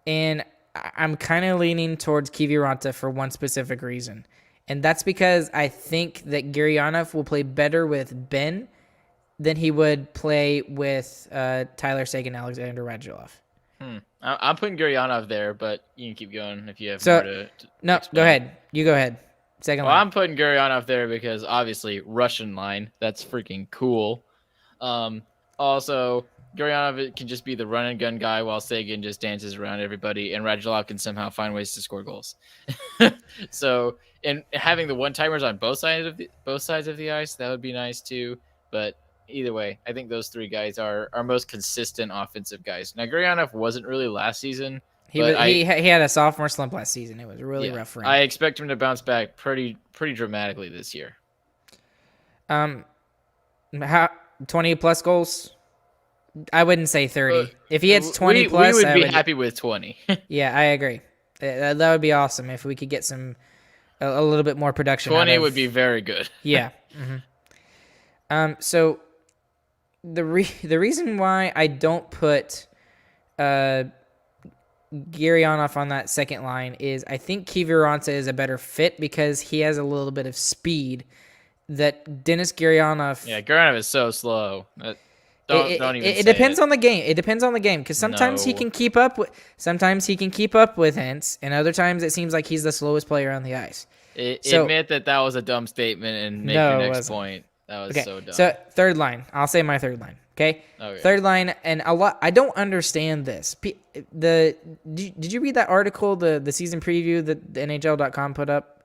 And I'm kind of leaning towards Kiviranta for one specific reason. And that's because I think that Gurianov will play better with Ben than he would play with Tyler Seguin, Alexander Radulov. I'm putting Gurianov there, but you can keep going if you have So, more to no, explain. go ahead. You go ahead. Second Well, line. I'm putting Gurianov there because obviously Russian line. That's freaking cool. Also, Gurianov can just be the run and gun guy while Seguin just dances around everybody, and Radulov can somehow find ways to score goals. So, and having the one timers on both sides of the ice, that would be nice too. But either way, I think those three guys are our most consistent offensive guys. Now, Gurianov wasn't really last season. He had a sophomore slump last season. It was really rough for him. I expect him to bounce back pretty dramatically this year. How 20 plus goals? I wouldn't say 30. If he hits 20 plus, we would be happy with 20. Yeah, I agree. That would be awesome if we could get a little bit more production. 20 would be very good. Yeah. Mm-hmm. So the reason why I don't put Gurianov on that second line is I think Kiviranta is a better fit because he has a little bit of speed that Denis Gurianov. Yeah, Gurianov is so slow. Don't even. It depends on the game. It depends on the game because sometimes he can keep up with. Sometimes he can keep up with Hintz, and other times it seems like he's the slowest player on the ice. Admit that was a dumb statement and make your next point. That was so dumb. So third line. I'll say my third line. Okay. Third line, and a lot. I don't understand this. Did you read that article, the season preview that the NHL.com put up?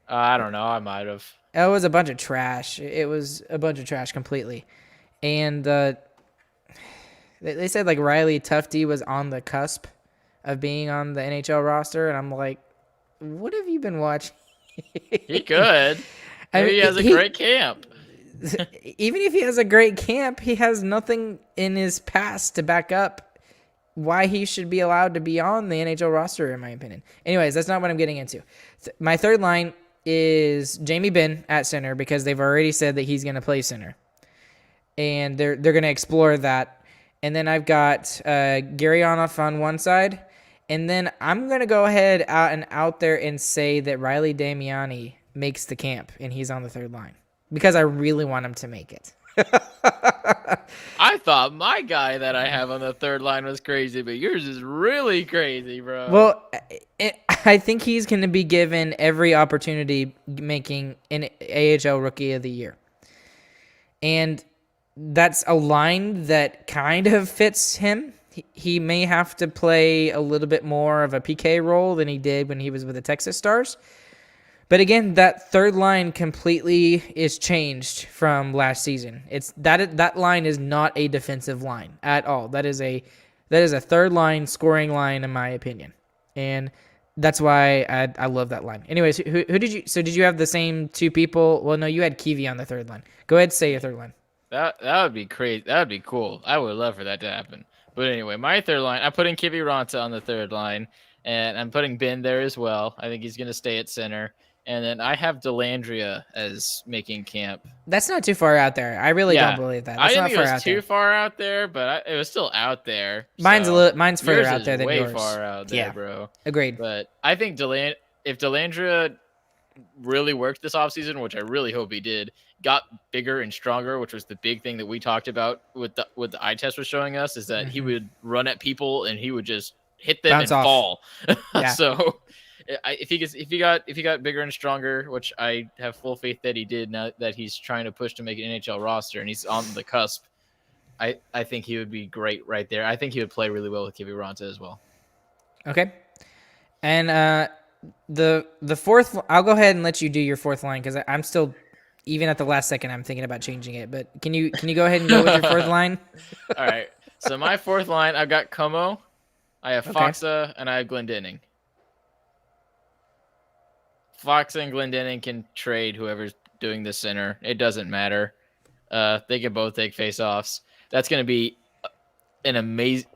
I don't know. I might have. It was a bunch of trash. It was a bunch of trash completely, and they said like Riley Tufte was on the cusp of being on the NHL roster, and I'm like, what have you been watching? He could. Maybe he has a great camp. Even if he has a great camp, he has nothing in his past to back up why he should be allowed to be on the NHL roster, in my opinion. Anyways, that's not what I'm getting into. My third line is Jamie Benn at center because they've already said that he's going to play center. And they're going to explore that. And then I've got Gurianov on one side. And then I'm going to go ahead out there and say that Riley Damiani makes the camp, and he's on the third line. Because I really want him to make it. I thought my guy that I have on the third line was crazy, but yours is really crazy, bro. Well, I think he's going to be given every opportunity making an AHL Rookie of the Year. And that's a line that kind of fits him. He may have to play a little bit more of a PK role than he did when he was with the Texas Stars. But again, that third line completely is changed from last season. It's that line is not a defensive line at all. That is a third line scoring line in my opinion, and that's why I love that line. Anyways, who did you? So did you have the same two people? Well, no, you had Kiwi on the third line. Go ahead, say your third line. That would be crazy. That would be cool. I would love for that to happen. But anyway, my third line, I'm putting Kiviranta on the third line, and I'm putting Ben there as well. I think he's going to stay at center. And then I have Delandria as making camp. That's not too far out there. I really don't believe that. That's I didn't not think far it was out too there. far out there, but it was still out there. Mine's mine's further yours out there than way yours. Far out there, bro. Agreed. But I think if Delandria really worked this offseason, which I really hope he did, got bigger and stronger, which was the big thing that we talked about with the eye test was showing us, is that he would run at people and he would just hit them Bounce and off. fall. Yeah. So if he got bigger and stronger, which I have full faith that he did, now that he's trying to push to make an NHL roster and he's on the cusp, I think he would be great right there. I think he would play really well with Kiviranta as well. Okay. And the fourth, I'll go ahead and let you do your fourth line because I'm still, even at the last second, I'm thinking about changing it. But can you go ahead and go with your fourth line? All right. So my fourth line, I've got Como, I have Foxa, and I have Glendening. Fox and Glendening can trade whoever's doing the center. It doesn't matter. They can both take face-offs. That's going to be an amazing...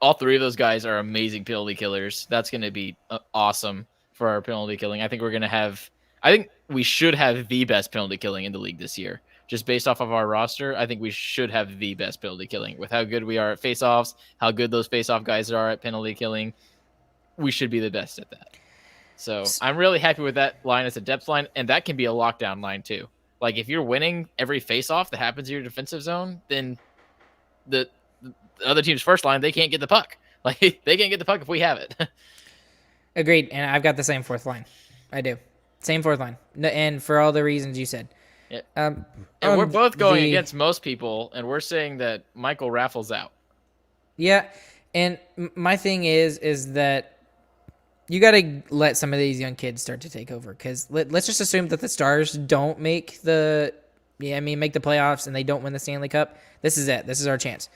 All three of those guys are amazing penalty killers. That's going to be awesome for our penalty killing. I think we're going to have... I think we should have the best penalty killing in the league this year. Just based off of our roster, I think we should have the best penalty killing. With how good we are at faceoffs, how good those faceoff guys are at penalty killing, we should be the best at that. So I'm really happy with that line as a depth line, and that can be a lockdown line too. Like if you're winning every faceoff that happens in your defensive zone, then the other team's first line, they can't get the puck. Like they can't get the puck if we have it. Agreed, and I've got the same fourth line. I do. Same fourth line. And for all the reasons you said. Yeah. And we're both going against most people, and we're saying that Michael Raffles out. Yeah, and my thing is that you got to let some of these young kids start to take over, because let's just assume that the Stars don't make the playoffs and they don't win the Stanley Cup. This is it. This is our chance.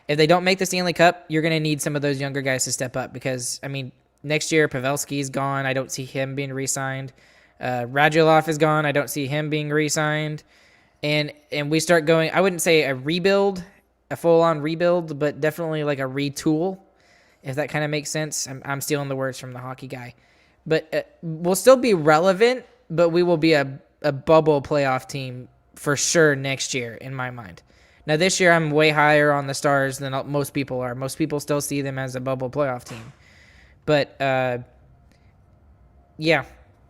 If they don't make the Stanley Cup, you're going to need some of those younger guys to step up, because, I mean, next year Pavelski's gone. I don't see him being re-signed. Radulov is gone. I don't see him being re-signed. And we start going, I wouldn't say a rebuild, a full-on rebuild, but definitely like a retool, if that kind of makes sense. I'm stealing the words from the hockey guy. But we'll still be relevant, but we will be a bubble playoff team for sure next year, in my mind. Now, this year, I'm way higher on the Stars than most people are. Most people still see them as a bubble playoff team. But, yeah.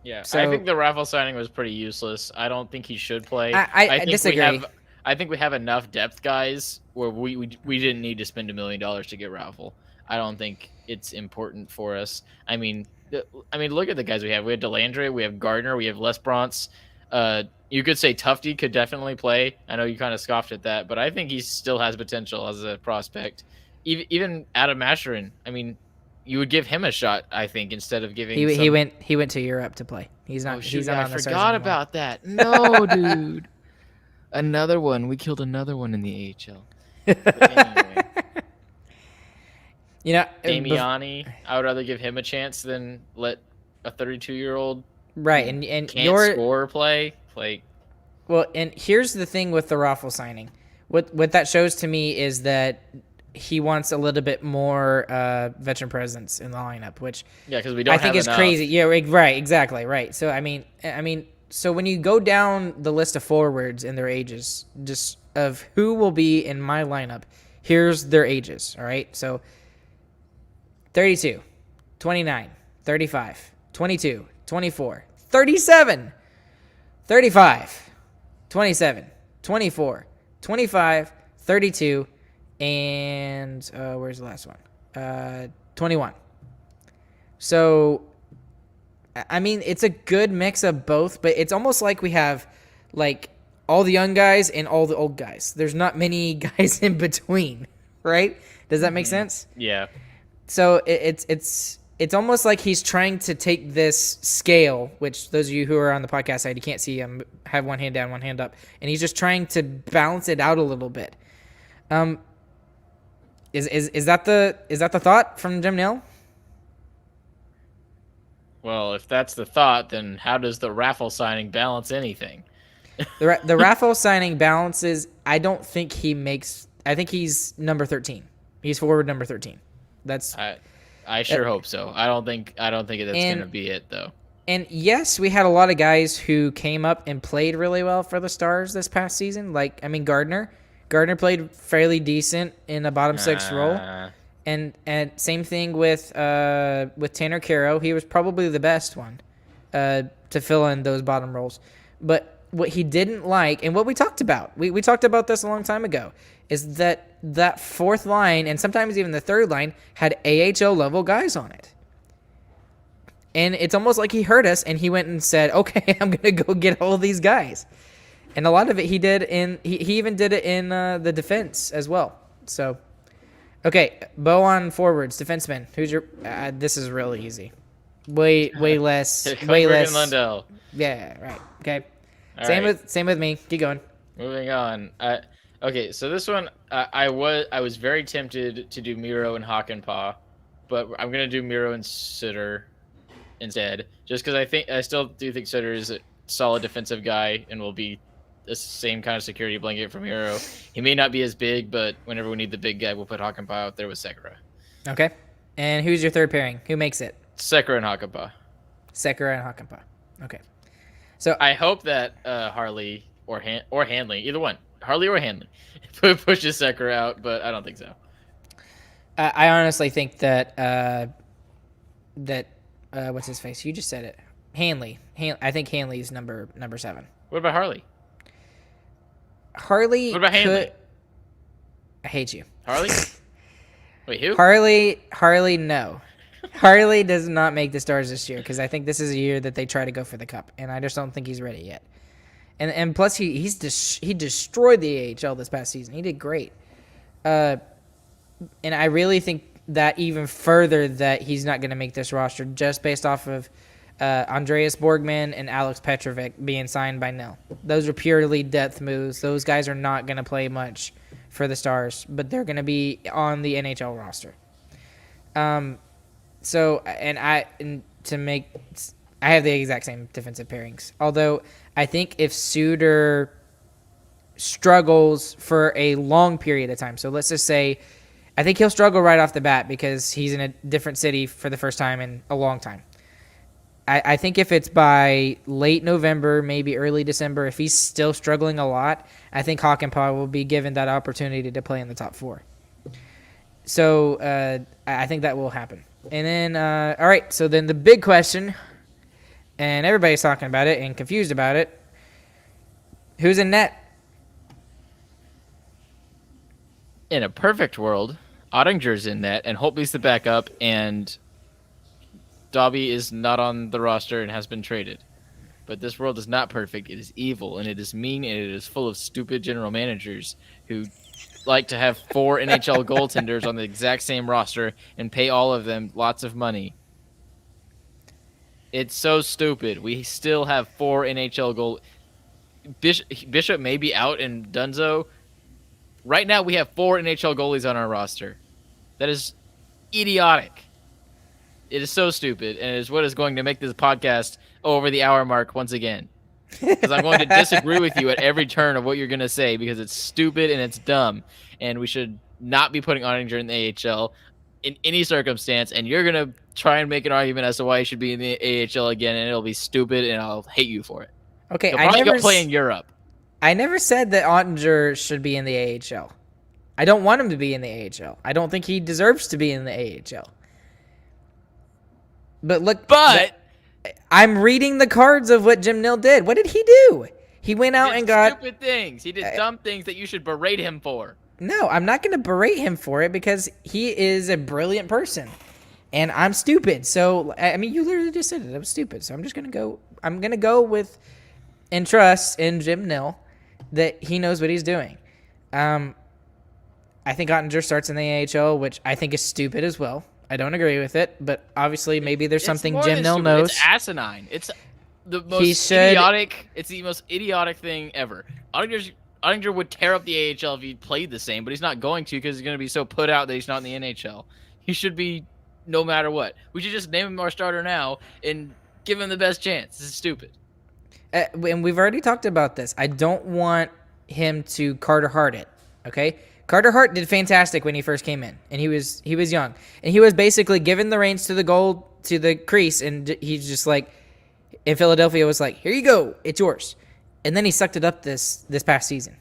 Yeah, so, I think the Raffles signing was pretty useless. I don't think he should play. I disagree. I think we have enough depth guys where we didn't need to spend $1 million to get Raffle. I don't think it's important for us. I mean, look at the guys we have. We have Delandre, we have Gardner, we have Les Bronze. You could say Tufty could definitely play. I know you kind of scoffed at that, but I think he still has potential as a prospect. Even Adam Masherin, I mean, you would give him a shot, I think, instead of giving. He went to Europe to play. He's not. He's not on the Stars anymore. I forgot about that. No, dude. Another one. We killed another one in the AHL. Anyway. Damiani, I would rather give him a chance than let a 32-year-old right and can't score play. Like, well, and here's the thing with the Raffle signing. What that shows to me is that he wants a little bit more veteran presence in the lineup, which because we don't. I think is enough. Crazy. Yeah, right, exactly, right. So I mean, so when you go down the list of forwards and their ages, just of who will be in my lineup, here's their ages. All right, so 32, 29, 35, 22, 24, 37, 35, 27, 24, 25, 32. And where's the last one? 21. So, I mean, it's a good mix of both, but it's almost like we have like all the young guys and all the old guys. There's not many guys in between, right? Does that make sense? Yeah. So it's almost like he's trying to take this scale, which those of you who are on the podcast side, you can't see him have one hand down, one hand up, and he's just trying to balance it out a little bit. Is that the thought from Jim Neal? Well, if that's the thought, then how does the Raffle signing balance anything? The Raffle signing balances. I don't think he makes. I think he's number 13. He's forward number 13. That's. I sure hope so. I don't think that's going to be it though. And yes, we had a lot of guys who came up and played really well for the Stars this past season. Like, I mean, Gardner played fairly decent in a bottom six role, and same thing with Tanner Caro. He was probably the best one to fill in those bottom roles. But what he didn't like, and what we talked about, we talked about this a long time ago, is that fourth line and sometimes even the third line had AHL level guys on it. And it's almost like he heard us and he went and said, "Okay, I'm gonna go get all these guys." And a lot of it he did he even did it in the defense as well. So, okay, Bo on forwards, defenseman. Who's your? This is really easy. Way less. Way less. Lundell. Yeah. Right. Okay. All same right. with me. Keep going. Moving on. Okay, so this one I was very tempted to do Miro and Hakanpää, but I'm gonna do Miro and Sutter instead, just because I still do think Sutter is a solid defensive guy and will be the same kind of security blanket from Miro. He may not be as big, but whenever we need the big guy, we'll put Hakanpää out there with Sekera. Okay. And who's your third pairing? Who makes it? Sekera and Hakanpää. Sekera and Hakanpää. Okay. So I hope that Harley or Hanley, either one, Harley or Hanley, pushes Secker out, but I don't think so. I honestly think that what's his face? You just said it. Hanley. I think Hanley's number 7. What about Harley? Harley. What about Hanley? I hate you. Harley? Wait, who? Harley, no. Harley does not make the Stars this year because I think this is a year that they try to go for the cup, and I just don't think he's ready yet. And plus he destroyed the AHL this past season. He did great. And I really think that even further that he's not going to make this roster just based off of Andreas Borgman and Alex Petrovic being signed by Nil. Those are purely depth moves. Those guys are not going to play much for the Stars, but they're going to be on the NHL roster. I have the exact same defensive pairings. Although I think if Suter struggles for a long period of time, so let's just say I think he'll struggle right off the bat because he's in a different city for the first time in a long time. I think if it's by late November, maybe early December, if he's still struggling a lot, I think Hakanpää will be given that opportunity to play in the top 4. So I think that will happen. And then, all right, so then the big question, and everybody's talking about it and confused about it, who's in net? In a perfect world, Ottinger's in net, and Holtby's the backup, and Dobby is not on the roster and has been traded. But this world is not perfect. It is evil, and it is mean, and it is full of stupid general managers who like to have 4 NHL goaltenders on the exact same roster and pay all of them lots of money. It's so stupid. We still have 4 NHL goal. Bishop may be out and Dunzo. Right now, we have 4 NHL goalies on our roster. That is idiotic. It is so stupid, and it is what is going to make this podcast over the hour mark once again. Because I'm going to disagree with you at every turn of what you're going to say because it's stupid and it's dumb, and we should not be putting Ottinger in the AHL in any circumstance, and you're going to try and make an argument as to why he should be in the AHL again, and it'll be stupid, and I'll hate you for it. Okay, He'll probably go play in Europe. I never said that Ottinger should be in the AHL. I don't want him to be in the AHL. I don't think he deserves to be in the AHL. But I'm reading the cards of what Jim Nill did. What did he do? He went out and got stupid things. He did dumb things that you should berate him for. No, I'm not going to berate him for it because he is a brilliant person, and I'm stupid. So I mean, you literally just said it. I'm stupid. So I'm just going to go. I'm going to go with and trust in Jim Nill that he knows what he's doing. I think Ottinger starts in the AHL, which I think is stupid as well. I don't agree with it, but obviously maybe there's something Jim Nill knows. It's asinine. It's the most idiotic. It's the most idiotic thing ever. Ottinger would tear up the AHL if he played the same, but he's not going to because he's going to be so put out that he's not in the NHL. He should be no matter what. We should just name him our starter now and give him the best chance. This is stupid. And we've already talked about this. I don't want him to Carter Hart it, okay? Carter Hart did fantastic when he first came in, and he was young, and he was basically given the reins to the crease, and he's just like, in Philadelphia was like, here you go, it's yours, and then he sucked it up this past season.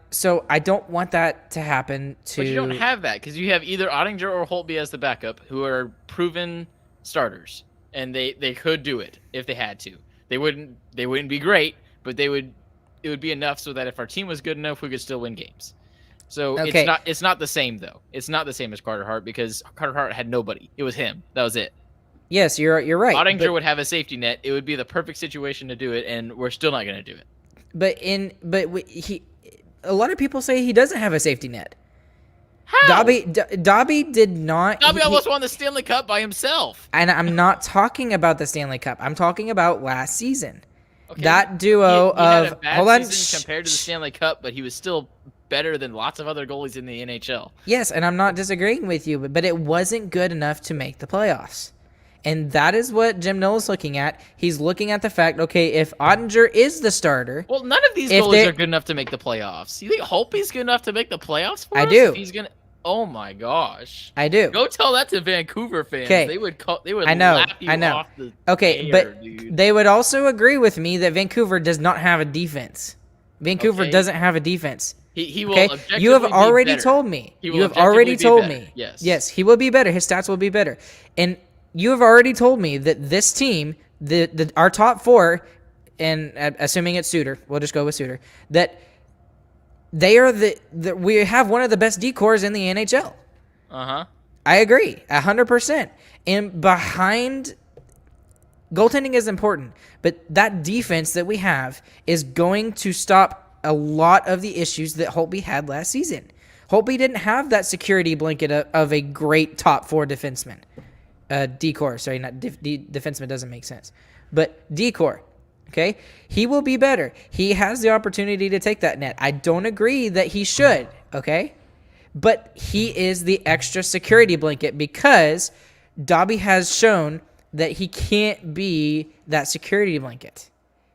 So I don't want that to happen. But you don't have that because you have either Ottinger or Holtby as the backup, who are proven starters, and they could do it if they had to. They wouldn't be great, but it would be enough so that if our team was good enough, we could still win games. So okay. It's not the same though. It's not the same as Carter Hart because Carter Hart had nobody. It was him. That was it. Yes, you're right. Ottinger would have a safety net. It would be the perfect situation to do it, and we're still not going to do it. A lot of people say he doesn't have a safety net. How? Dobby did not. Dobby almost won the Stanley Cup by himself. And I'm not talking about the Stanley Cup. I'm talking about last season. Okay. That duo he had of a bad season compared to the Stanley Cup, but he was still better than lots of other goalies in the NHL. Yes, and I'm not disagreeing with you, but it wasn't good enough to make the playoffs. And that is what Jim Nill is looking at. He's looking at the fact, okay, if Ottinger is the starter... Well, none of these goalies are good enough to make the playoffs. You think Holtby's good enough to make the playoffs for us? I do. He's gonna... Oh my gosh. I do. Go tell that to Vancouver fans. 'Kay. They would I know. laugh you off the Okay, air, but dude. they would also agree with me that Vancouver does not have a defense. Vancouver Okay. doesn't have a defense. He will Okay, objectively you have be already better. told me. He will You have objectively already be told better. me. Yes. Yes, he will be better. His stats will be better. And you have already told me that this team, our top four, and assuming it's Suter, we'll just go with Suter, that they are we have one of the best decors in the NHL. Uh-huh. I agree, 100%. And behind, goaltending is important, but that defense that we have is going to stop a lot of the issues that Holtby had last season. Holtby didn't have that security blanket of a great top four defenseman. Decor, sorry, not defenseman doesn't make sense. But decor, okay? He will be better. He has the opportunity to take that net. I don't agree that he should, okay? But he is the extra security blanket because Dobby has shown that he can't be that security blanket.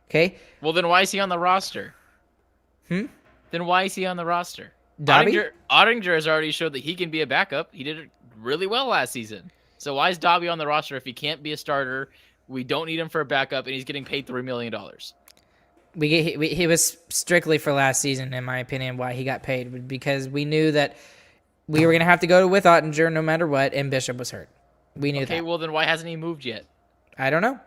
Okay? Well, then why is he on the roster? Then why is he on the roster? Dobby? Ottinger has already showed that he can be a backup. He did it really well last season. So why is Dobby on the roster if he can't be a starter? We don't need him for a backup, and he's getting paid $3 million. He was strictly for last season, in my opinion, why he got paid, because we knew that we were going to have to go with Ottinger no matter what, and Bishop was hurt. We knew that. Okay, well, then why hasn't he moved yet? I don't know.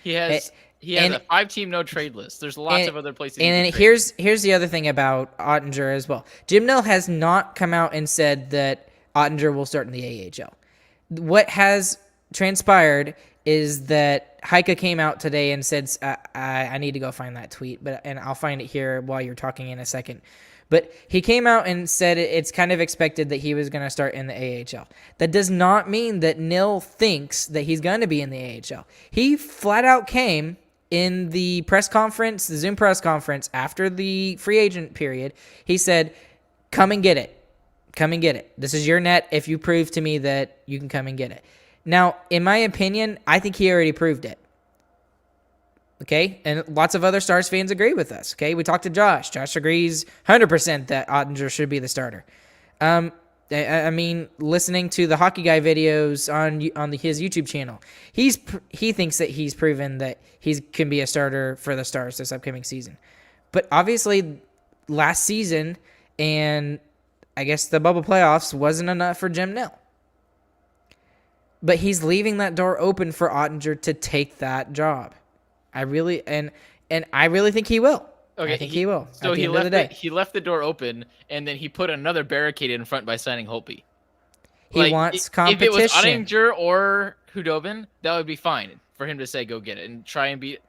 He has a 5-team no-trade list. There's lots of other places. And then here's the other thing about Ottinger as well. Jim Nill has not come out and said that Ottinger will start in the AHL. What has transpired is that Heike came out today and said, I need to go find that tweet, and I'll find it here while you're talking in a second. But he came out and said it's kind of expected that he was going to start in the AHL. That does not mean that Nill thinks that he's going to be in the AHL. He flat out came in the press conference, the Zoom press conference after the free agent period. He said, come and get it. Come and get it. This is your net if you prove to me that you can come and get it. Now, in my opinion, I think he already proved it. Okay? And lots of other Stars fans agree with us. Okay? We talked to Josh. Josh agrees 100% that Ottinger should be the starter. I mean, listening to the Hockey Guy videos on his YouTube channel, he thinks that he's proven that he can be a starter for the Stars this upcoming season. But obviously, last season and I guess the bubble playoffs wasn't enough for Jim Nill. But he's leaving that door open for Ottinger to take that job. I really think he will. Okay, I think he will. So he left the door open, and then he put another barricade in front by signing Holtby. He wants competition. If it was Ottinger or Hudobin, that would be fine for him to say go get it and try and beat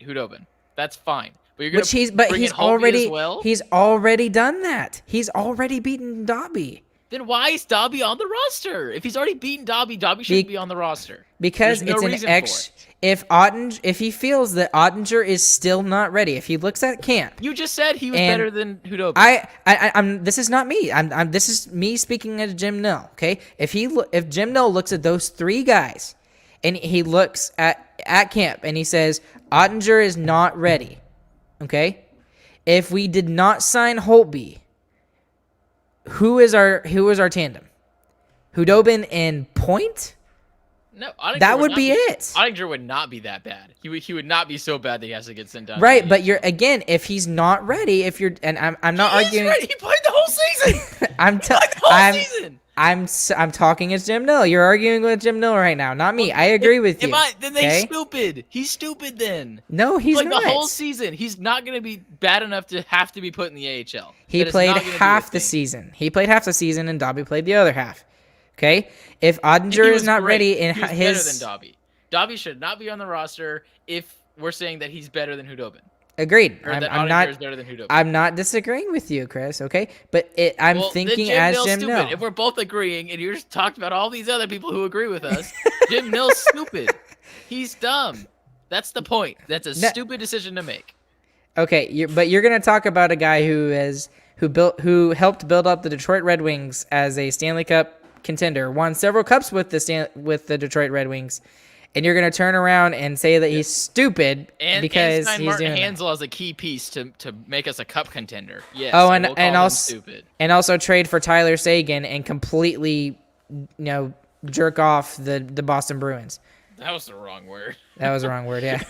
Hudobin. That's fine. But you're gonna he's already done that. He's already beaten Dobby. Then why is Dobby on the roster? If he's already beaten Dobby, Dobby shouldn't be on the roster. Because There's no it's an X. If he feels that Ottinger is still not ready, if he looks at camp, you just said he was better than Hudobin. I'm. This is not me. This is me speaking as Jim Nill. Okay, if Jim Nill looks at those three guys, and he looks at camp and he says Ottinger is not ready. Okay, if we did not sign Holtby, who is our tandem? Hudobin and Point? No, that would be it. Ottinger would not be that bad. He would not be so bad that he has to get sent down. Right, but if he's not ready, I'm not arguing. Ready. He played the whole season. I'm talking as Jim Nill. You're arguing with Jim Nill right now, not me. I agree with you. Then they're stupid. He's stupid then. No, he's not. The whole season. He's not going to be bad enough to have to be put in the AHL. He played half the season. He played half the season, and Dobby played the other half. Okay? If Ottinger is not ready in his... better than Dobby. Dobby should not be on the roster if we're saying that he's better than Hudobin. Agreed. I'm not disagreeing with you, Chris, okay? But I'm thinking as Jim Nill. If we're both agreeing and you're just talking about all these other people who agree with us, Jim Nill's stupid. He's dumb. That's the point. That's a stupid decision to make. Okay, but you're going to talk about a guy who helped build up the Detroit Red Wings as a Stanley Cup contender, won several cups with the Detroit Red Wings, and you're gonna turn around and say that he's stupid because and he's Martin doing Hansel as a key piece to make us a cup contender. Yes. Oh, I will call him also stupid. and also trade for Tyler Seguin and completely, jerk off the Boston Bruins. That was the wrong word. That was the wrong word. Yeah.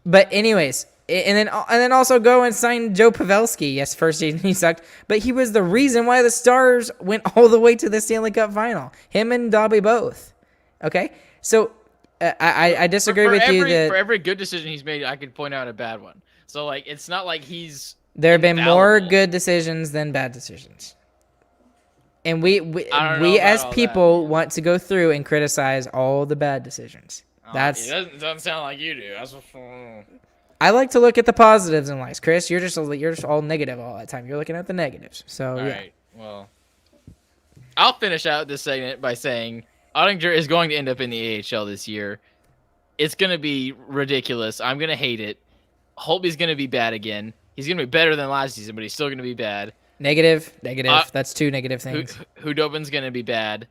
But anyways, and then also go and sign Joe Pavelski. Yes, first season he sucked, but he was the reason why the Stars went all the way to the Stanley Cup final. Him and Dobby both. Okay, so I disagree with you that for every good decision he's made, I could point out a bad one. So like, it's not like he's there have been more infallible. good decisions than bad decisions. And we as people want to go through and criticize all the bad decisions. It doesn't sound like you do. I like to look at the positives in life, Chris. You're just all negative all the time. You're looking at the negatives. So all yeah. right. Well, I'll finish out this segment by saying Ottinger is going to end up in the AHL this year. It's going to be ridiculous. I'm going to hate it. Holtby's going to be bad again. He's going to be better than last season, but he's still going to be bad. Negative. That's two negative things. Hudobin's going to be bad.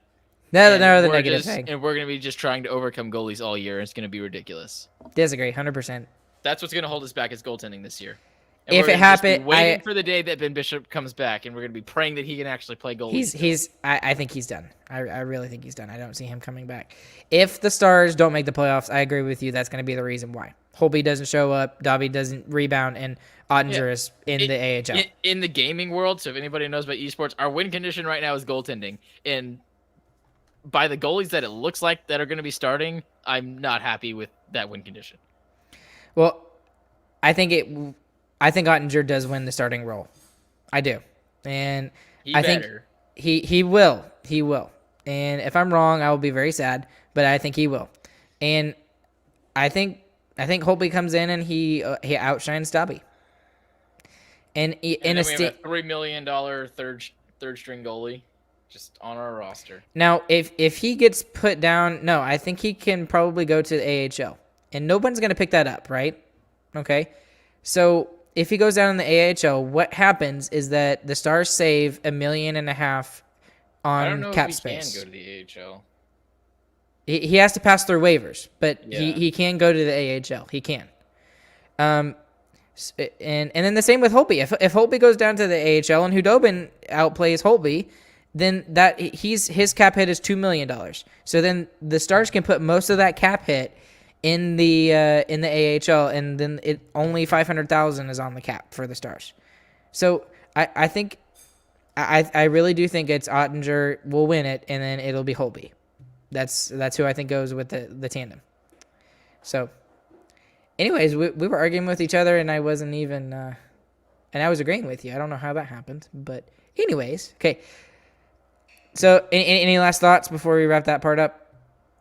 No, the negative thing. And we're going to be just trying to overcome goalies all year. It's going to be ridiculous. Disagree, 100%. That's what's going to hold us back is goaltending this year. And if it happened, waiting for the day that Ben Bishop comes back, and we're going to be praying that he can actually play goalie. I think he's done. I really think he's done. I don't see him coming back. If the Stars don't make the playoffs, I agree with you. That's going to be the reason why. Holtby doesn't show up, Dobby doesn't rebound, and Ottinger is in the AHL. In the gaming world, so if anybody knows about esports, our win condition right now is goaltending. And by the goalies that it looks like that are going to be starting, I'm not happy with that win condition. Well, I think Ottinger does win the starting role. I do. And I think he will. He will. And if I'm wrong, I will be very sad, but I think he will. And I think Holtby comes in and he outshines Dobby. And we have a $3 million third string goalie just on our roster. Now, if he gets put down, no, I think he can probably go to the AHL. And no one's going to pick that up, right? Okay. So if he goes down in the AHL, what happens is that the Stars save $1.5 million on cap space. I don't know if he can go to the AHL. He has to pass through waivers, but yeah. he can go to the AHL. He can. And then the same with Holtby. If Holtby goes down to the AHL and Hudobin outplays Holtby, then his cap hit is $2 million. So then the Stars can put most of that cap hit in the AHL, and then only $500,000 is on the cap for the Stars. So I think I really do think it's Ottinger will win it, and then it'll be Holtby. That's who I think goes with the tandem. So, anyways, we were arguing with each other, and I wasn't even, and I was agreeing with you. I don't know how that happened, but anyways, okay. So, any last thoughts before we wrap that part up?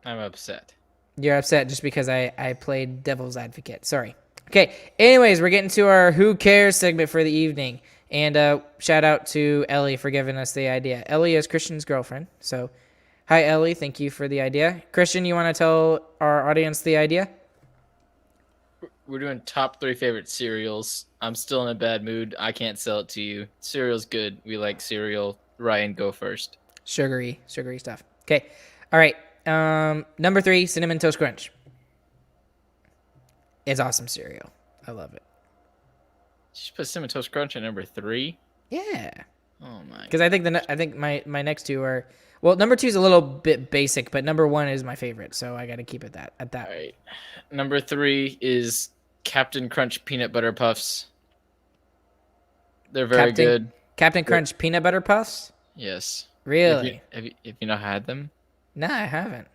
I'm upset. You're upset just because I played devil's advocate. Sorry. Okay. Anyways, we're getting to our Who Cares segment for the evening. And shout out to Ellie for giving us the idea. Ellie is Christian's girlfriend. So, hi, Ellie. Thank you for the idea. Christian, you want to tell our audience the idea? We're doing top 3 favorite cereals. I'm still in a bad mood. I can't sell it to you. Cereal's good. We like cereal. Ryan, go first. Sugary stuff. Okay. All right. Number 3, Cinnamon Toast Crunch. It's awesome cereal. I love it. Did you put Cinnamon Toast Crunch at number 3? Yeah. Oh my. Because I think my next 2 are, well, number 2 is a little bit basic, but number 1 is my favorite, so I got to keep it at that. All right. Number 3 is Captain Crunch Peanut Butter Puffs. They're very good. Captain Crunch Peanut Butter Puffs? Yes. Really? Have you not had them? No, I haven't.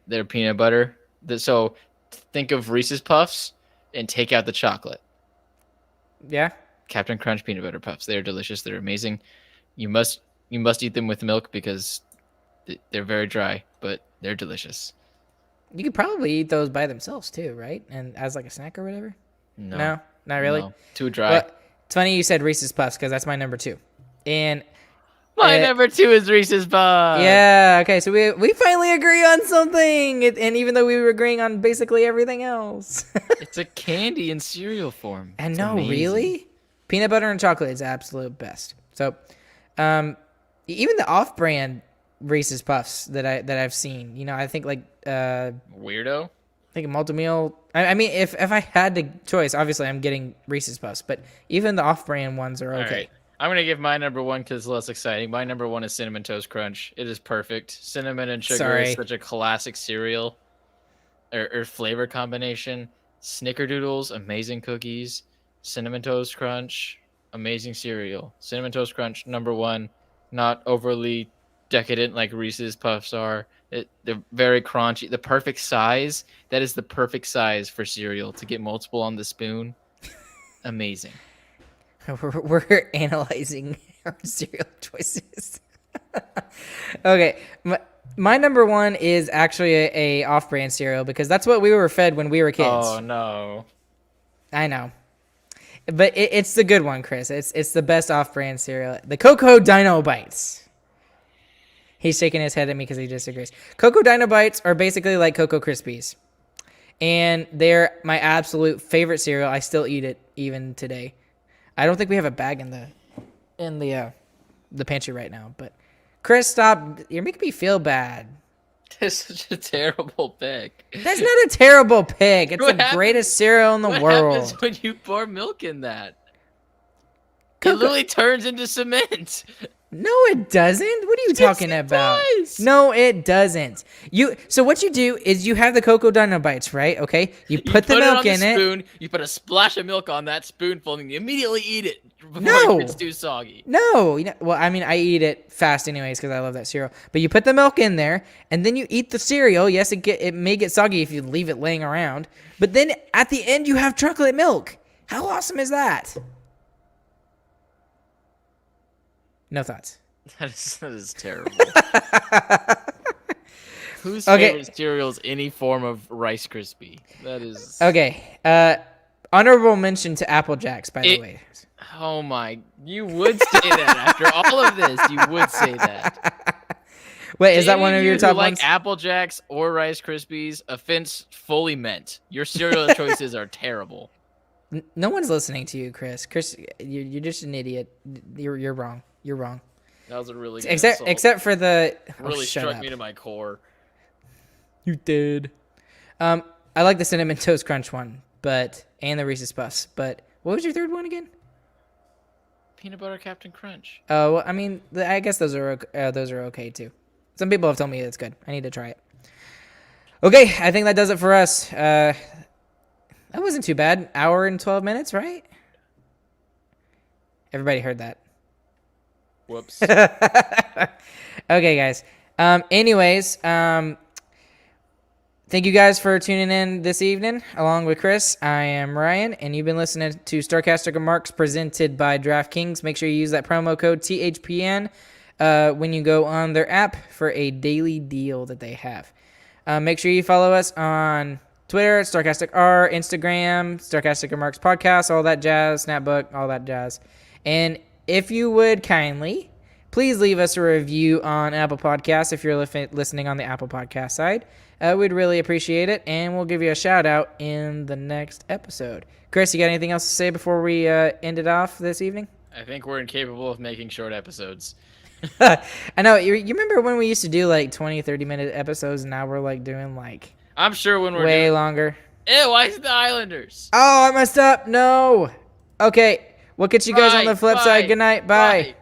They're peanut butter. So think of Reese's Puffs and take out the chocolate. Yeah. Captain Crunch Peanut Butter Puffs. They're delicious. They're amazing. You must eat them with milk because they're very dry, but they're delicious. You could probably eat those by themselves too, right? And as like a snack or whatever? No, not really. No, too dry. Well, it's funny you said Reese's Puffs because that's my number 2. And my number 2 is Reese's Puffs. Yeah, okay, so we finally agree on something, and even though we were agreeing on basically everything else. It's a candy in cereal form. And no, really? Peanut butter and chocolate is the absolute best. So, even the off-brand Reese's Puffs that I've seen. You know, I think like Weirdo. I think multi-meal. I mean, if I had the choice, obviously I'm getting Reese's Puffs, but even the off-brand ones are okay. All right. I'm gonna give my number one because it's less exciting. My number one is Cinnamon Toast Crunch. It is perfect. Cinnamon and sugar is such a classic cereal or flavor combination. Snickerdoodles, amazing cookies. Cinnamon Toast Crunch, amazing cereal. Cinnamon Toast Crunch, number one. Not overly decadent like Reese's Puffs are. They're very crunchy. The perfect size. That is the perfect size for cereal to get multiple on the spoon. Amazing. We're analyzing our cereal choices. Okay, my number one is actually a off-brand cereal because that's what we were fed when we were kids. Oh no! I know, but it's the good one, Chris. It's the best off-brand cereal. The Cocoa Dino Bites. He's shaking his head at me because he disagrees. Cocoa Dino Bites are basically like Cocoa Krispies, and they're my absolute favorite cereal. I still eat it even today. I don't think we have a bag in the pantry right now, but Chris, stop! You're making me feel bad. That's such a terrible pick. That's not a terrible pick. It's What the greatest cereal in the world. What happens when you pour milk in that? It literally turns into cement. No, it doesn't. What are you talking about? Does. No, it doesn't. So what you do is you have the Cocoa Dino Bites, right? Okay, you put the milk in it. Spoon, you put a splash of milk on that spoonful, and you immediately eat it before No. it gets too soggy. No, well, I mean, I eat it fast anyways because I love that cereal. But you put the milk in there, and then you eat the cereal. Yes, it may get soggy if you leave it laying around. But then at the end, you have chocolate milk. How awesome is that? No thoughts. That is terrible. Whose favorite cereal is any form of Rice Krispie? That is... Okay. Honorable mention to Apple Jacks, by the way. Oh my... You would say that after all of this. You would say that. Wait, is that one of your top ones? Like Apple Jacks or Rice Krispies, offense fully meant. Your cereal choices are terrible. No one's listening to you, Chris. Chris, you're just an idiot. You're wrong. You're wrong. That was a really good insult. Except for the really struck me to my core. You did. I like the Cinnamon Toast Crunch one, and the Reese's Puffs. But what was your third one again? Peanut Butter Captain Crunch. Oh, well, I mean, I guess those are okay too. Some people have told me it's good. I need to try it. Okay, I think that does it for us. That wasn't too bad. Hour and 12 minutes, right? Everybody heard that. Whoops. Okay, guys. Anyways, thank you guys for tuning in this evening along with Chris. I am Ryan, and you've been listening to Sarcastic Remarks presented by DraftKings. Make sure you use that promo code THPN when you go on their app for a daily deal that they have. Make sure you follow us on Twitter, SarcasticR, Instagram, Sarcastic Remarks Podcast, all that jazz, Snapbook, all that jazz. And if you would kindly, please leave us a review on Apple Podcasts if you're listening on the Apple Podcast side. We'd really appreciate it, and we'll give you a shout-out in the next episode. Chris, you got anything else to say before we end it off this evening? I think we're incapable of making short episodes. I know. You remember when we used to do like 20, 30-minute episodes, and now we're like doing like... I'm sure when we're way longer. Ew, why is it the Islanders? Oh, I messed up. No. Okay. We'll catch you guys on the flip side. Good night. Bye.